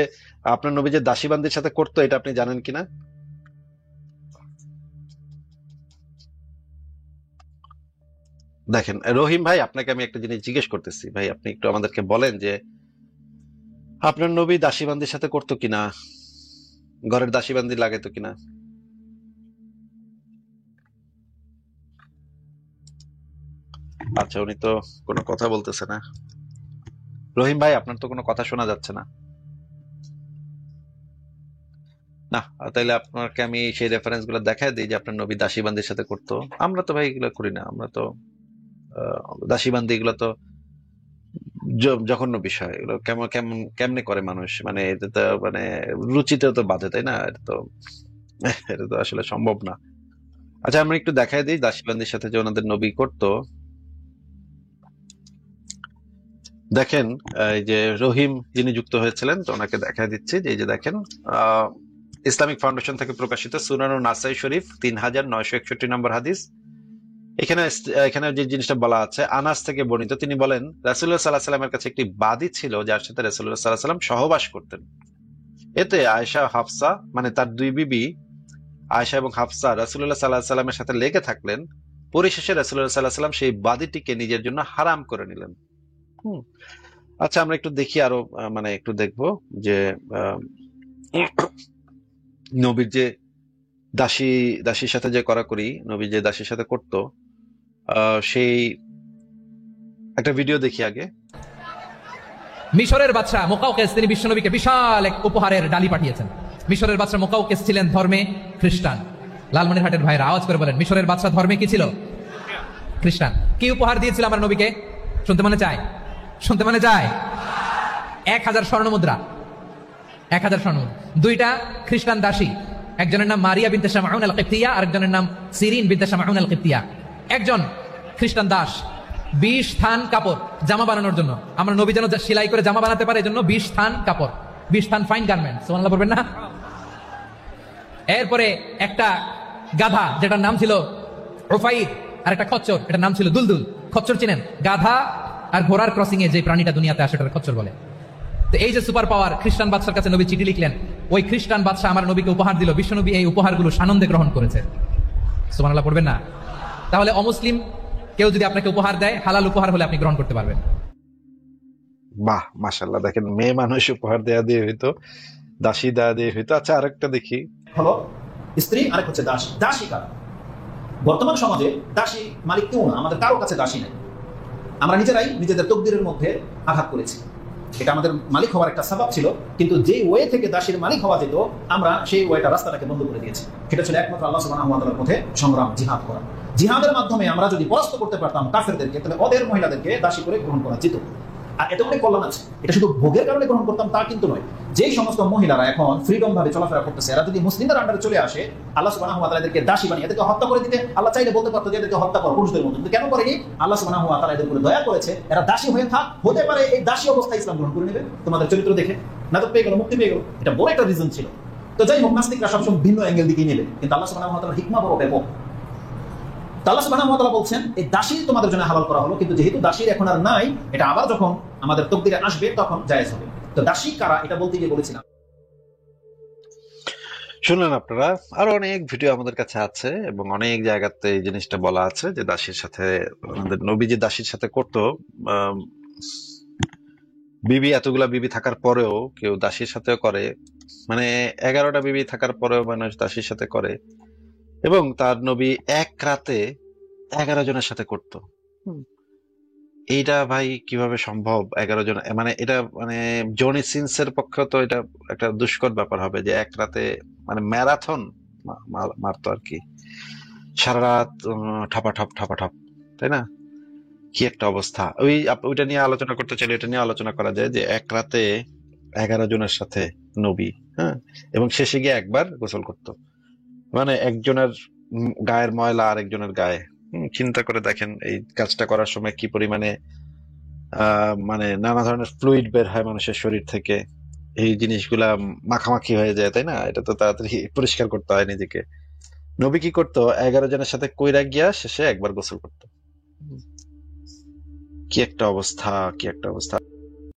আপনার নবী যে দাসী বান্দির সাথে করতো, এটা আপনি জানেন কিনা? দেখেন রহিম ভাই, আপনাকে আমি একটা জিনিস জিজ্ঞেস করতেছি ভাই, আপনি একটু আমাদেরকে বলেন যে আপনার নবী দাসী বান্দির সাথে করতো কিনা, ঘরের দাসী বান্দি লাগাইতো কিনা? আচ্ছা, উনি তো কোনো কথা বলতেছে না। রহিম ভাই, আপনার তো কোনো কথা শোনা যাচ্ছে না। না, তাইলে আপনাকে আমি সেই রেফারেন্স গুলো দেখাই দিই যে আপনার নবী দাসী বান্দির সাথে করতো। আমরা তো ভাই এগুলো করি না। আমরা তো দাসী বান্দি এগুলো তো জঘন্য বিষয়। এগুলো কেমন কেমন কেমনে করে মানুষ, মানে এটা তো মানে রুচিতেও তো বাধে, তাই না? এটা তো আসলে সম্ভব না। আচ্ছা, আমরা একটু দেখাই দিই দাসী বান্দির সাথে যে ওনাদের নবী করতো। দেখেন, এই যে রহিম যিনি যুক্ত হয়েছিলেন, তো ওনাকে দেখা দিচ্ছি যে এই যে দেখেন, ইসলামিক ফাউন্ডেশন থেকে প্রকাশিত সুনানুন নাসাই শরীফ 3961 নম্বর হাদিস। এখানে যে জিনিসটা বলা আছে, আনাস থেকে বর্ণিত, তিনি বলেন রাসূলুল্লাহ সাল্লাল্লাহু আলাইহি ওয়াসাল্লামের কাছে একটি বাদী ছিল যার সাথে রাসূলুল্লাহ সাল্লাল্লাহু আলাইহি ওয়াসাল্লাম সহবাস করতেন। এতে আয়েশা হাফসা, মানে তার দুই বিবি আয়েশা এবং হাফসা রাসূলুল্লাহ সাল্লাল্লাহু আলাইহি ওয়াসাল্লামের সাথে লেগে থাকলেন। পরিশেষে রাসূলুল্লাহ সাল্লাল্লাহু আলাইহি ওয়াসাল্লাম সেই বাদীটিকে নিজের জন্য হারাম করে নিলেন। হুম। আচ্ছা, আমরা একটু দেখি আরো, মানে একটু দেখবো যে আহ, নবীর যে দাসীর সাথে যে করাকরি, নবী যে দাসীর সাথে করতো, সেই একটা ভিডিও দেখি আগে। মিশরের বাদশা মুকাউকেস তিনি বিশ্বনবীকে বিশাল এক উপহারের ডালি পাঠিয়েছেন। মিশরের বাদশা মুকাউকেস ছিলেন ধর্মে খ্রিস্টান। লালমনিরহাটের ভাইরা আওয়াজ করে বলেন, মিশরের বাদশা ধর্মে কি ছিল? খ্রিস্টান। কি উপহার দিয়েছিল আমার নবীকে? শুনতে মনে চায়? 1000 স্বর্ণমুদ্রা। 1000 স্বর্ণমুদ্রা। দুইটা খ্রিস্টান দাসী, একজনের নাম মারিয়া বিনতে শামাউন আল কিবতিয়া, আরেকজনের নাম সিরিন বিনতে শামাউন আল কিবতিয়া। একজন খ্রিস্টান দাস 20 থান কাপড় জামা বানানোর জন্য, আমরা নবী যেন সেলাই করে জামা বানাতে পারে এজন্য 20 থান কাপড়, 20 থান ফাইন গার্মেন্ট। সুবহানাল্লাহ বলবেন না? এরপরে একটা গাধা যেটার নাম ছিল রুফাইর, আর একটা খচ্চর, এটার নাম ছিল দুলদুল। খচ্চর চিনেন? গাধা আর ঘোড়ার ক্রসিং এ যে প্রাণীটা দুনিয়াতে আসে ওটার খচ্চর বলে। তো এই যে সুপার পাওয়ার, খ্রিস্টান বাদশার কাছে নবী চিঠি লিখলেন, ওই খ্রিস্টান বাদশা আমার নবীকে উপহার দিল, বিশ্বনবী এই উপহারগুলো সানন্দে গ্রহণ করেছে। সুবহানাল্লাহ পড়বেন না? তাহলে অমুসলিম কেউ যদি আপনাকে উপহার দেয়, হালাল উপহার হলে আপনি গ্রহণ করতে পারবেন। বাহ, মাশাআল্লাহ। দেখেন, মেয়ে মানুষ উপহার দেয়া দিয়ে হইতো দাসী দা দিয়ে হইতো। আচ্ছা আরেকটা দেখি। হলো স্ত্রী, আরেক হচ্ছে দাসী। দাসী কারা? বর্তমান সমাজে দাসী মালিক কেউ না, আমাদের কারো কাছে দাসী নেই। আমরা নিজেরাই নিজেদের তকদিরের মধ্যে আঘাত করেছি। এটা আমাদের মালিক হওয়ার একটা স্বভাব ছিল, কিন্তু যে ওয়ে থেকে দাসীর মালিক হওয়া যেত আমরা সেই ওয়েটা, রাস্তাটাকে বন্ধ করে দিয়েছি। সেটা ছিল একমাত্র আল্লাহ সুবহানাহু ওয়া তাআলার পথে সংগ্রাম, জিহাদ করা। জিহাদের মাধ্যমে আমরা যদি পরাস্ত করতে পারতাম কাফেরদেরকে, তাহলে ওদের মহিলাদেরকে দাসী করে গ্রহণ করা যেত। আর এতে অনেক কল্যাণ আছে। এটা শুধু ভোগের কারণে গ্রহণ করতাম তা কিন্তু নয়। যেই সমস্ত মহিলারা এখন ফ্রিডম ভাবে চলাফেরা করতেছে, এরা যদি মুসলিমদের আন্ডারে চলে আসে, আল্লাহ সুবহানাহু ওয়া তাআলা এদেরকে দাসী বানিয়ে এদেরকে হত্যা করে দিতে আল্লাহ চাইলে বলতে পারতো যে এদেরকে হত্যা করো পুরুষদের মতো, কিন্তু কেন করেনি? আল্লাহ সুবহানাহু ওয়া তাআলা এদের উপরে দয়া করেছে, এরা দাসী হয়ে থাক, হতে পারে এই দাসী অবস্থায় ইসলাম গ্রহণ করে নেবে তোমাদের চরিত্র দেখে, না তো পেয়ে গেল, মুক্তি পেয়ে গেল। এটা বড় একটা রিজন ছিল। তো যাই হোক, নাস্তিকরা সবসময় ভিন্ন অ্যাঙ্গেল দিকে নেবে, কিন্তু আল্লাহ সুবহানাহু ওয়া তাআলার হিকমা বড় ব্যাপক। আল্লাহ সুবহানাহু ওয়া তাআলা বলছেন এই দাসী তোমাদের জন্য হালাল করা হলো, কিন্তু যেহেতু দাসীর এখন আর নাই, এটা আবার যখন আমাদের তকদিরে আসবে তখন জায়েজ হবে। তো দাসী কারা এটা বলতে গিয়ে বলেছিলাম। শুনলেন আপনারা, আরো অনেক ভিডিও আমাদের কাছে আছে এবং অনেক জায়গাতে এই জিনিসটা বলা আছে যে দাসীর সাথে, আমাদের নবী যে দাসীর সাথে করতো, বিবি এতগুলা বিবি থাকার পরেও কেউ দাসীর সাথেও করে, মানে 11টা বিবি থাকার পরেও মানুষ দাসীর সাথে করে, এবং তার নবী এক রাতে 11 জনের সাথে করতো। এইটা ভাই কিভাবে সম্ভব? 11 জন, মানে এটা মানে জনি সিনসের পক্ষে তো এটা একটা দুষ্কর ব্যাপার হবে যে এক রাতে, মানে ম্যারাথন মারতো আর কি, সারা রাত ঠাপাঠাপ ঠাপাঠাপ, তাই না? কি একটা অবস্থা। ওইটা নিয়ে আলোচনা করতে চাইলে এটা নিয়ে আলোচনা করা যায় যে এক রাতে 11 জনের সাথে নবী, হ্যাঁ, এবং শেষে গিয়ে একবার গোসল করতো, মানে একজনের গায়ের ময়লা আর একজনের গায়ে। চিন্তা করে দেখেন এই কাজটা করার সময় কি পরিমাণে মানে নানা ধরনের ফ্লুইড বের হয় মানুষের শরীর থেকে, এই জিনিসগুলা মাখামাখি হয়ে যায়, তাই না? এটা তো তাড়াতাড়ি পরিষ্কার করতে হয় নিজেকে। নবী কি করতো? 11 জনের সাথে কইরা গিয়া শেষে একবার গোসল করতো। কি একটা অবস্থা, কি একটা অবস্থা।